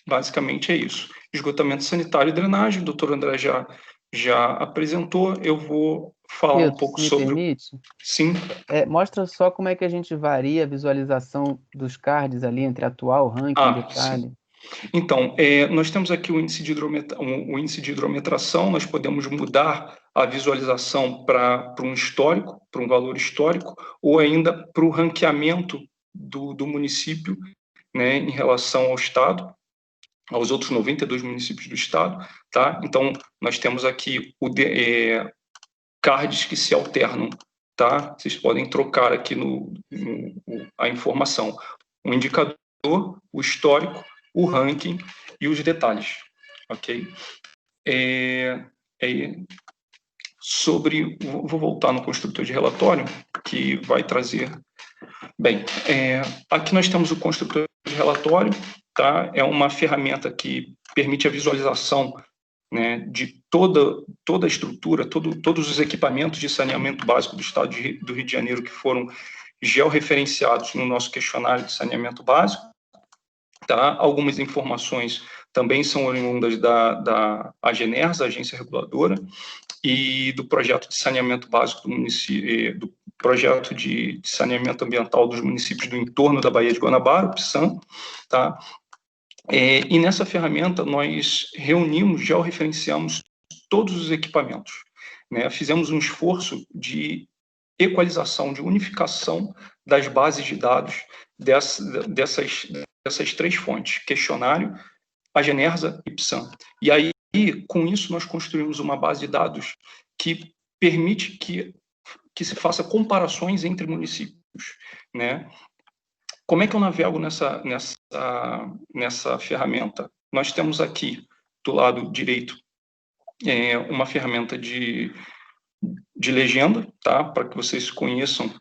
basicamente é isso. Esgotamento sanitário e drenagem, o doutor André já apresentou. Eu vou falar um pouco sobre... Me permite? Sim. Mostra só como é que a gente varia a visualização dos cards ali entre atual, ranking, detalhe. Sim. Então, nós temos aqui o índice de hidrometração. Nós podemos mudar a visualização para um histórico, para um valor histórico, ou ainda para o ranqueamento do município, né, em relação ao estado, aos outros 92 municípios do estado, tá? Então, nós temos aqui cards que se alternam, tá? Vocês podem trocar aqui a informação. O indicador, o histórico, o ranking e os detalhes, ok? Vou voltar no construtor de relatório, que vai trazer... Bem, aqui nós temos o construtor de relatório, tá? É uma ferramenta que permite a visualização, né, de toda a estrutura, todos os equipamentos de saneamento básico do estado do Rio de Janeiro que foram georreferenciados no nosso questionário de saneamento básico. Tá? Algumas informações também são oriundas da AGENERS, a agência reguladora, e do projeto de saneamento básico do município, do projeto de saneamento ambiental dos municípios do entorno da Baía de Guanabara, o PSAM, tá? E nessa ferramenta nós georreferenciamos todos os equipamentos, né? Fizemos um esforço de equalização, de unificação das bases de dados dessas três fontes, questionário, AGENERSA e PSAM. E aí, com isso, nós construímos uma base de dados que permite que se faça comparações entre municípios, né? Como é que eu navego nessa ferramenta? Nós temos aqui, do lado direito, uma ferramenta de legenda, tá? Para que vocês conheçam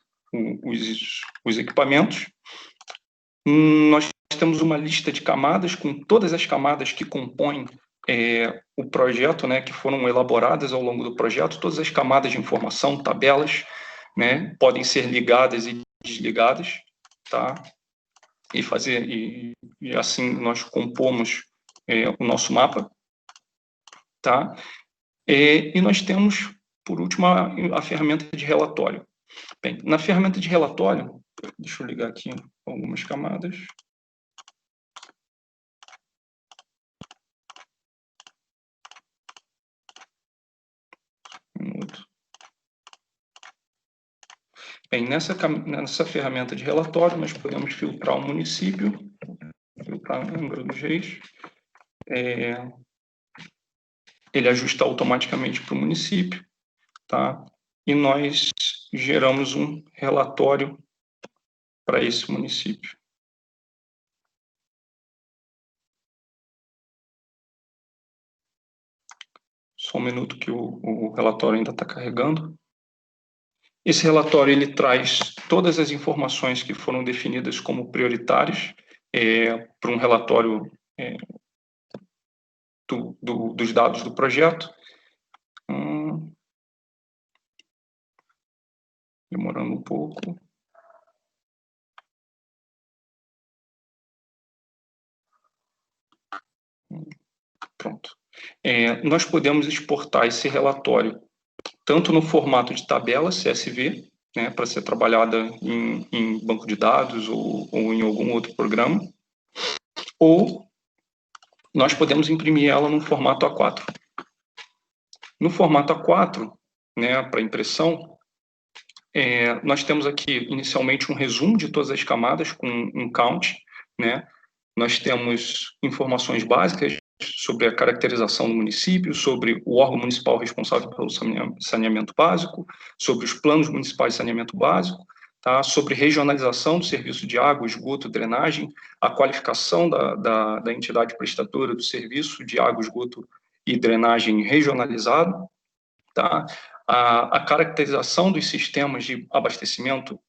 os equipamentos. Nós temos uma lista de camadas com todas as camadas que compõem o projeto, né, que foram elaboradas ao longo do projeto, todas as camadas de informação, tabelas, né, podem ser ligadas e desligadas, tá? E assim nós compomos o nosso mapa, tá? E nós temos, por último, a ferramenta de relatório. Bem, na ferramenta de relatório, deixa eu ligar aqui algumas camadas. Um minuto. Bem, nessa ferramenta de relatório, nós podemos filtrar o município, filtrar Angra dos Reis. Ele ajusta automaticamente para o município, tá? E nós geramos um relatório para esse município. Só um minuto que o relatório ainda está carregando. Esse relatório ele traz todas as informações que foram definidas como prioritárias para um relatório dos dados do projeto. Demorando um pouco. Pronto. Nós podemos exportar esse relatório tanto no formato de tabela CSV, né, para ser trabalhada em banco de dados ou em algum outro programa, ou nós podemos imprimir ela no formato A4. No formato A4, né, para impressão, nós temos aqui inicialmente um resumo de todas as camadas com um count, né? Nós temos informações básicas sobre a caracterização do município, sobre o órgão municipal responsável pelo saneamento básico, sobre os planos municipais de saneamento básico, tá? Sobre regionalização do serviço de água, esgoto, drenagem, a qualificação da entidade prestadora do serviço de água, esgoto e drenagem regionalizado, tá? A caracterização dos sistemas de abastecimento,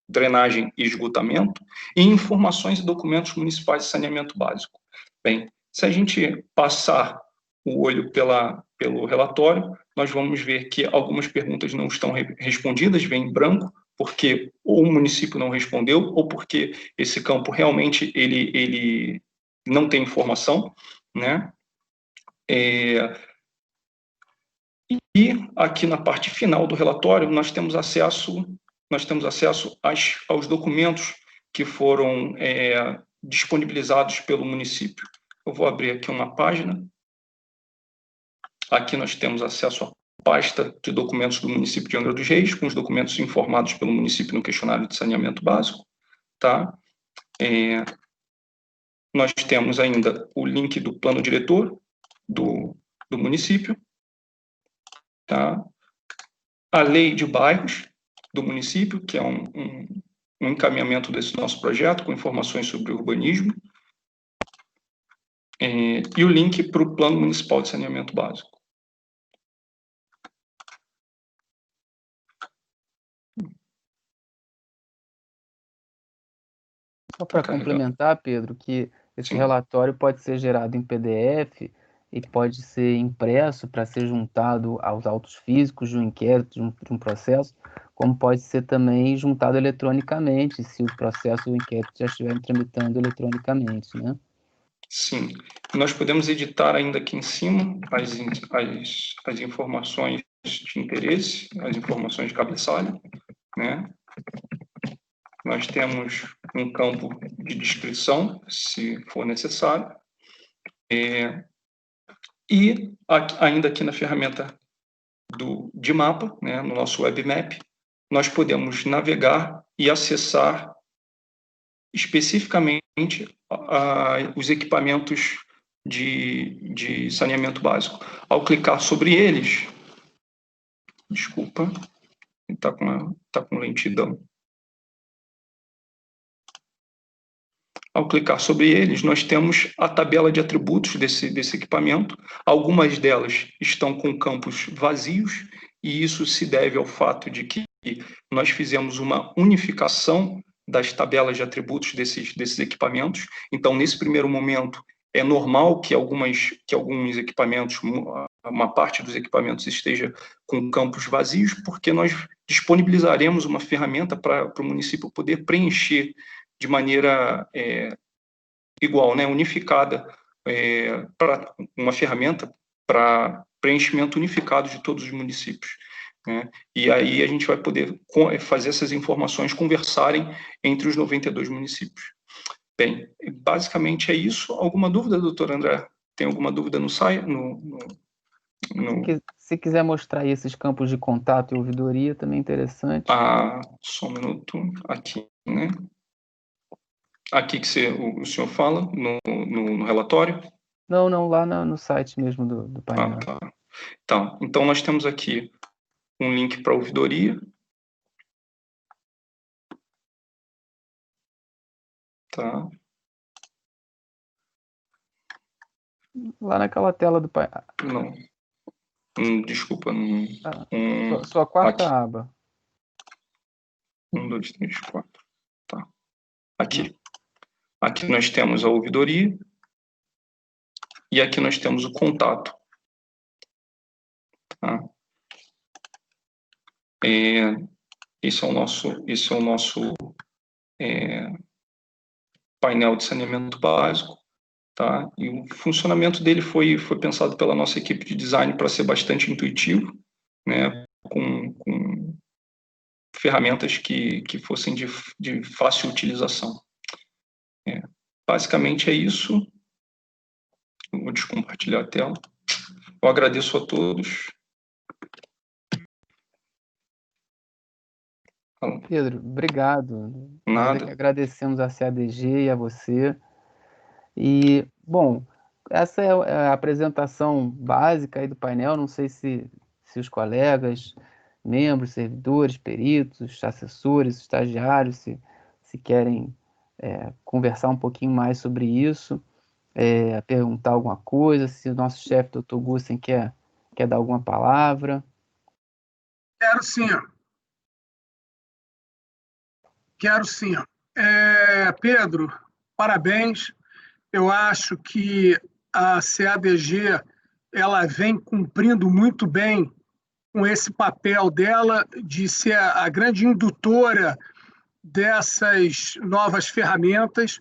drenagem e esgotamento, e informações e documentos municipais de saneamento básico. Bem, se a gente passar o olho pelo relatório, nós vamos ver que algumas perguntas não estão respondidas, vem em branco, porque ou o município não respondeu, ou porque esse campo realmente ele não tem informação, né? E aqui na parte final do relatório, nós temos acesso aos documentos que foram disponibilizados pelo município. Eu vou abrir aqui uma página. Aqui nós temos acesso à pasta de documentos do município de Angra dos Reis, com os documentos informados pelo município no questionário de saneamento básico, tá? Nós temos ainda o link do plano diretor do município, tá? A lei de bairros do município, que é um encaminhamento desse nosso projeto, com informações sobre urbanismo, e o link para o Plano Municipal de Saneamento Básico. Só para complementar, Pedro, que esse relatório pode ser gerado em PDF e pode ser impresso para ser juntado aos autos físicos de um inquérito, de um processo, como pode ser também juntado eletronicamente, se o processo ou o inquérito já estiver tramitando eletronicamente, né? Sim. Nós podemos editar ainda aqui em cima as informações de interesse, as informações de cabeçalho, né? Nós temos um campo de descrição, se for necessário. E ainda aqui na ferramenta de mapa, né, no nosso WebMap, nós podemos navegar e acessar especificamente os equipamentos de saneamento básico. Ao clicar sobre eles, desculpa, está com lentidão. Ao clicar sobre eles, nós temos a tabela de atributos desse equipamento. Algumas delas estão com campos vazios, e isso se deve ao fato de que nós fizemos uma unificação das tabelas de atributos desses equipamentos. Então, nesse primeiro momento, é normal que alguns equipamentos, uma parte dos equipamentos esteja com campos vazios, porque nós disponibilizaremos uma ferramenta para o município poder preencher de maneira igual, né, unificada, para uma ferramenta para preenchimento unificado de todos os municípios, né? E aí a gente vai poder fazer essas informações conversarem entre os 92 municípios. Bem, basicamente é isso. Alguma dúvida, doutor André? Tem alguma dúvida no site? Se quiser mostrar aí esses campos de contato e ouvidoria, também é interessante. Só um minuto. Aqui, né? Aqui que o senhor fala, no relatório? Não, lá no site mesmo do painel. Tá. Então, nós temos aqui um link para a ouvidoria. Tá. Lá naquela tela do painel. Não. Desculpa. Sua quarta aqui. aba. 1, 2, 3, 4. Tá. Aqui. Aqui nós temos a ouvidoria. E aqui nós temos o contato. Tá? Esse é o nosso painel de saneamento básico. Tá? E o funcionamento dele foi pensado pela nossa equipe de design para ser bastante intuitivo, né? Com ferramentas que fossem de fácil utilização. Basicamente é isso. Eu vou descompartilhar a tela. Eu agradeço a todos. Pedro, obrigado. Nada. Nós é que agradecemos a CADG e a você. E, bom, essa é a apresentação básica aí do painel. Não sei se os colegas, membros, servidores, peritos, assessores, estagiários, se querem conversar um pouquinho mais sobre isso, perguntar alguma coisa, se o nosso chefe, doutor Gussen, quer dar alguma palavra. Quero sim. Pedro, parabéns. Eu acho que a CADG ela vem cumprindo muito bem com esse papel dela de ser a grande indutora dessas novas ferramentas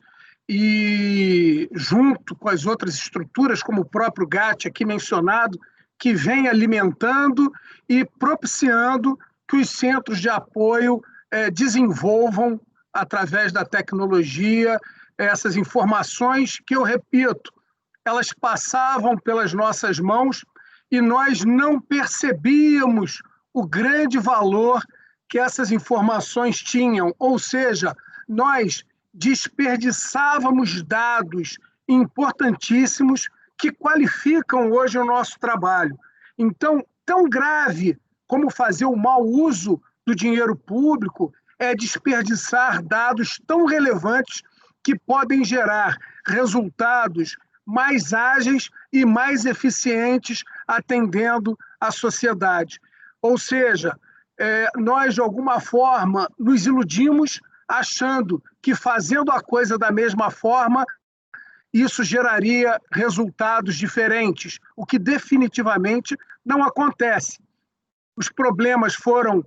e, junto com as outras estruturas, como o próprio GAT aqui mencionado, que vem alimentando e propiciando que os centros de apoio desenvolvam, através da tecnologia, essas informações que, eu repito, elas passavam pelas nossas mãos e nós não percebíamos o grande valor que essas informações tinham, ou seja, nós desperdiçávamos dados importantíssimos que qualificam hoje o nosso trabalho. Então, tão grave como fazer o mau uso do dinheiro público é desperdiçar dados tão relevantes que podem gerar resultados mais ágeis e mais eficientes atendendo à sociedade. Ou seja, nós, de alguma forma, nos iludimos achando que, fazendo a coisa da mesma forma, isso geraria resultados diferentes, o que definitivamente não acontece. Os problemas foram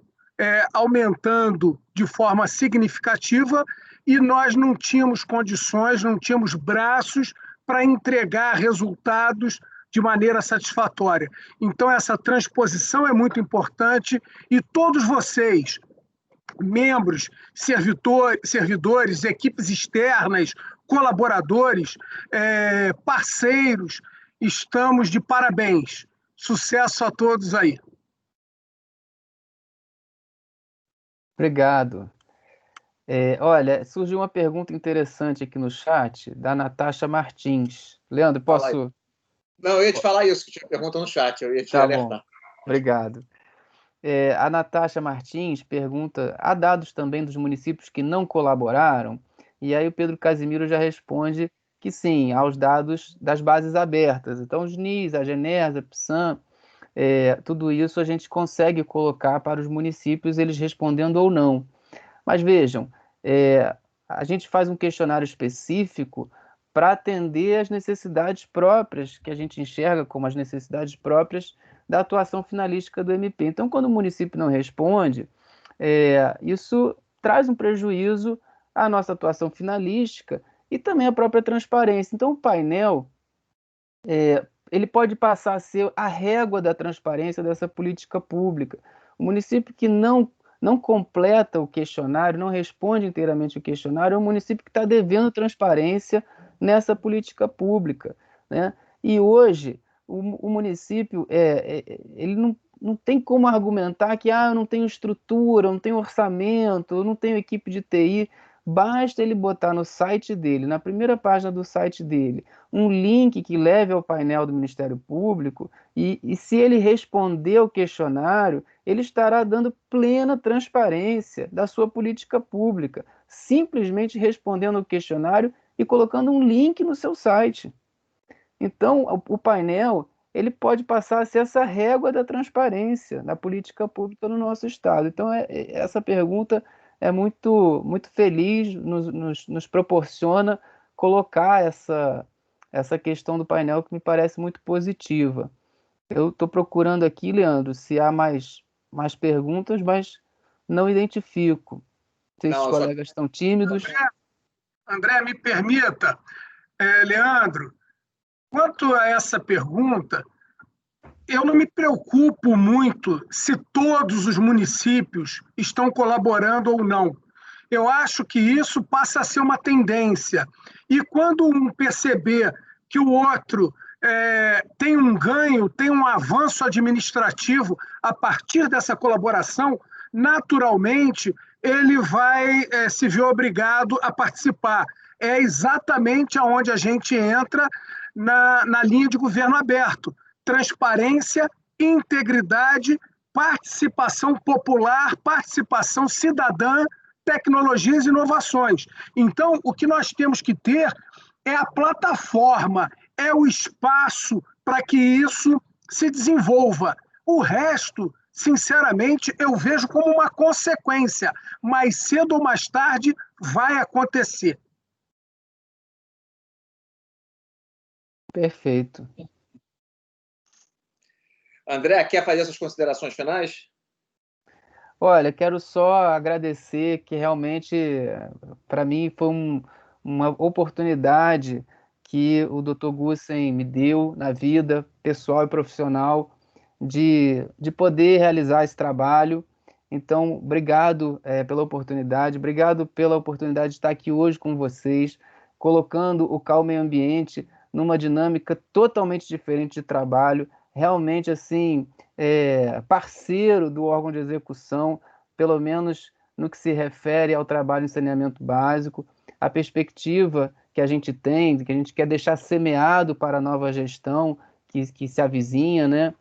aumentando de forma significativa e nós não tínhamos condições, não tínhamos braços para entregar resultados de maneira satisfatória. Então, essa transposição é muito importante e todos vocês, membros, servidores, equipes externas, colaboradores, parceiros, estamos de parabéns. Sucesso a todos aí. Obrigado. Olha, surgiu uma pergunta interessante aqui no chat, da Natasha Martins. Leandro, posso... Não, eu ia te falar isso, que tinha pergunta no chat, eu ia te alertar. Bom. Obrigado. A Natasha Martins pergunta, há dados também dos municípios que não colaboraram? E aí o Pedro Casimiro já responde que sim, há os dados das bases abertas. Então, os NIS, a Genersa, a PSAM, tudo isso a gente consegue colocar para os municípios, eles respondendo ou não. Mas vejam, a gente faz um questionário específico para atender às necessidades próprias, que a gente enxerga como as necessidades próprias da atuação finalística do MP. Então, quando o município não responde, isso traz um prejuízo à nossa atuação finalística e também à própria transparência. Então, o painel ele pode passar a ser a régua da transparência dessa política pública. O município que não completa o questionário, não responde inteiramente o questionário, é um município que está devendo transparência nessa política pública, né? E hoje, o município ele não tem como argumentar que eu não tenho estrutura, eu não tenho orçamento, eu não tenho equipe de TI. Basta ele botar no site dele, na primeira página do site dele, um link que leve ao painel do Ministério Público e se ele responder ao questionário, ele estará dando plena transparência da sua política pública, simplesmente respondendo ao questionário e colocando um link no seu site. Então, o painel ele pode passar a ser essa régua da transparência da política pública no nosso Estado. Então, essa pergunta é muito, muito feliz, nos proporciona colocar essa questão do painel que me parece muito positiva. Eu estou procurando aqui, Leandro, se há mais perguntas, mas não identifico. Não sei se os colegas estão tímidos. André, me permita, Leandro, quanto a essa pergunta, eu não me preocupo muito se todos os municípios estão colaborando ou não. Eu acho que isso passa a ser uma tendência. E quando um perceber que o outro tem um ganho, tem um avanço administrativo a partir dessa colaboração, naturalmente ele vai se ver obrigado a participar. É exatamente aonde a gente entra na linha de governo aberto. Transparência, integridade, participação popular, participação cidadã, tecnologias e inovações. Então, o que nós temos que ter é a plataforma, é o espaço para que isso se desenvolva. O resto, sinceramente, eu vejo como uma consequência. Mais cedo ou mais tarde vai acontecer. Perfeito. André, quer fazer essas considerações finais? Olha, quero só agradecer que realmente, para mim, foi uma oportunidade que o Dr. Gussen me deu na vida pessoal e profissional de poder realizar esse trabalho. Então, obrigado pela oportunidade, obrigado pela oportunidade de estar aqui hoje com vocês, colocando o CAU Meio Ambiente numa dinâmica totalmente diferente de trabalho, realmente assim, parceiro do órgão de execução, pelo menos no que se refere ao trabalho em saneamento básico, a perspectiva que a gente tem, que a gente quer deixar semeado para a nova gestão que se avizinha, né?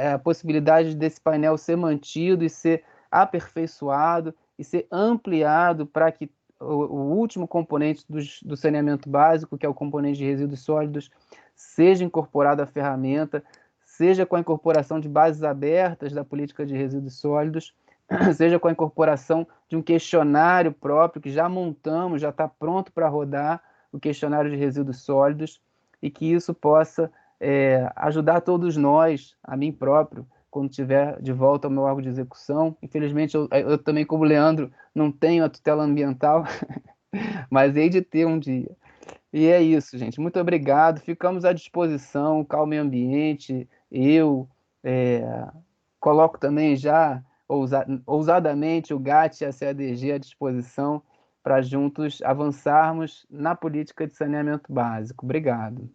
A possibilidade desse painel ser mantido e ser aperfeiçoado e ser ampliado para que o último componente do saneamento básico, que é o componente de resíduos sólidos, seja incorporado à ferramenta, seja com a incorporação de bases abertas da política de resíduos sólidos, seja com a incorporação de um questionário próprio que já montamos, já está pronto para rodar o questionário de resíduos sólidos, e que isso possa ajudar todos nós, a mim próprio, quando estiver de volta ao meu órgão de execução. Infelizmente, eu também, como Leandro, não tenho a tutela ambiental, mas hei de ter um dia. E é isso, gente. Muito obrigado. Ficamos à disposição, o CAU Meio Ambiente, eu coloco também já ousadamente o GAT e a CADG à disposição para juntos avançarmos na política de saneamento básico. Obrigado.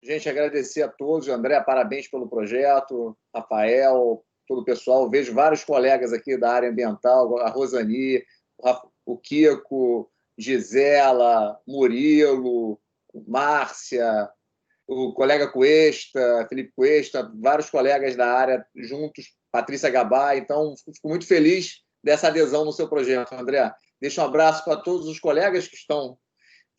Gente, agradecer a todos. André, parabéns pelo projeto. Rafael, todo o pessoal. Vejo vários colegas aqui da área ambiental, a Rosani, o Kiko, Gisela, Murilo, Márcia, o colega Cuesta, Felipe Cuesta, vários colegas da área juntos, Patrícia Gabá. Então, fico muito feliz dessa adesão no seu projeto, André. Deixo um abraço para todos os colegas que estão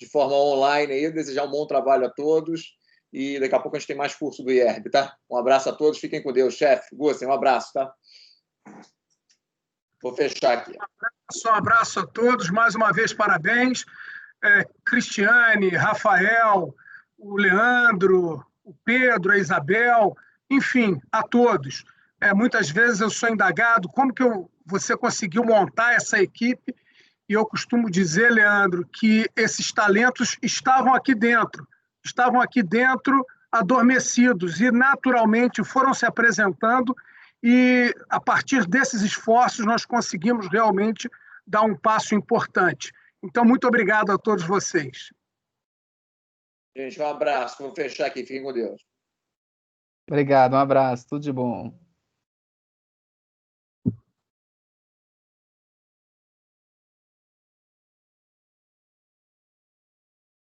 de forma online aí, desejar um bom trabalho a todos. E daqui a pouco a gente tem mais curso do IERB, tá? Um abraço a todos, fiquem com Deus. Chefe, Gussen, um abraço, tá? Vou fechar aqui. Um abraço a todos, mais uma vez parabéns. Cristiane, Rafael, o Leandro, o Pedro, a Isabel, enfim, a todos. Muitas vezes eu sou indagado como que você conseguiu montar essa equipe, e eu costumo dizer, Leandro, que esses talentos estavam aqui dentro adormecidos e naturalmente foram se apresentando, e a partir desses esforços nós conseguimos realmente dar um passo importante. Então, muito obrigado a todos vocês. Gente, um abraço. Vou fechar aqui. Fiquem com Deus. Obrigado, um abraço. Tudo de bom.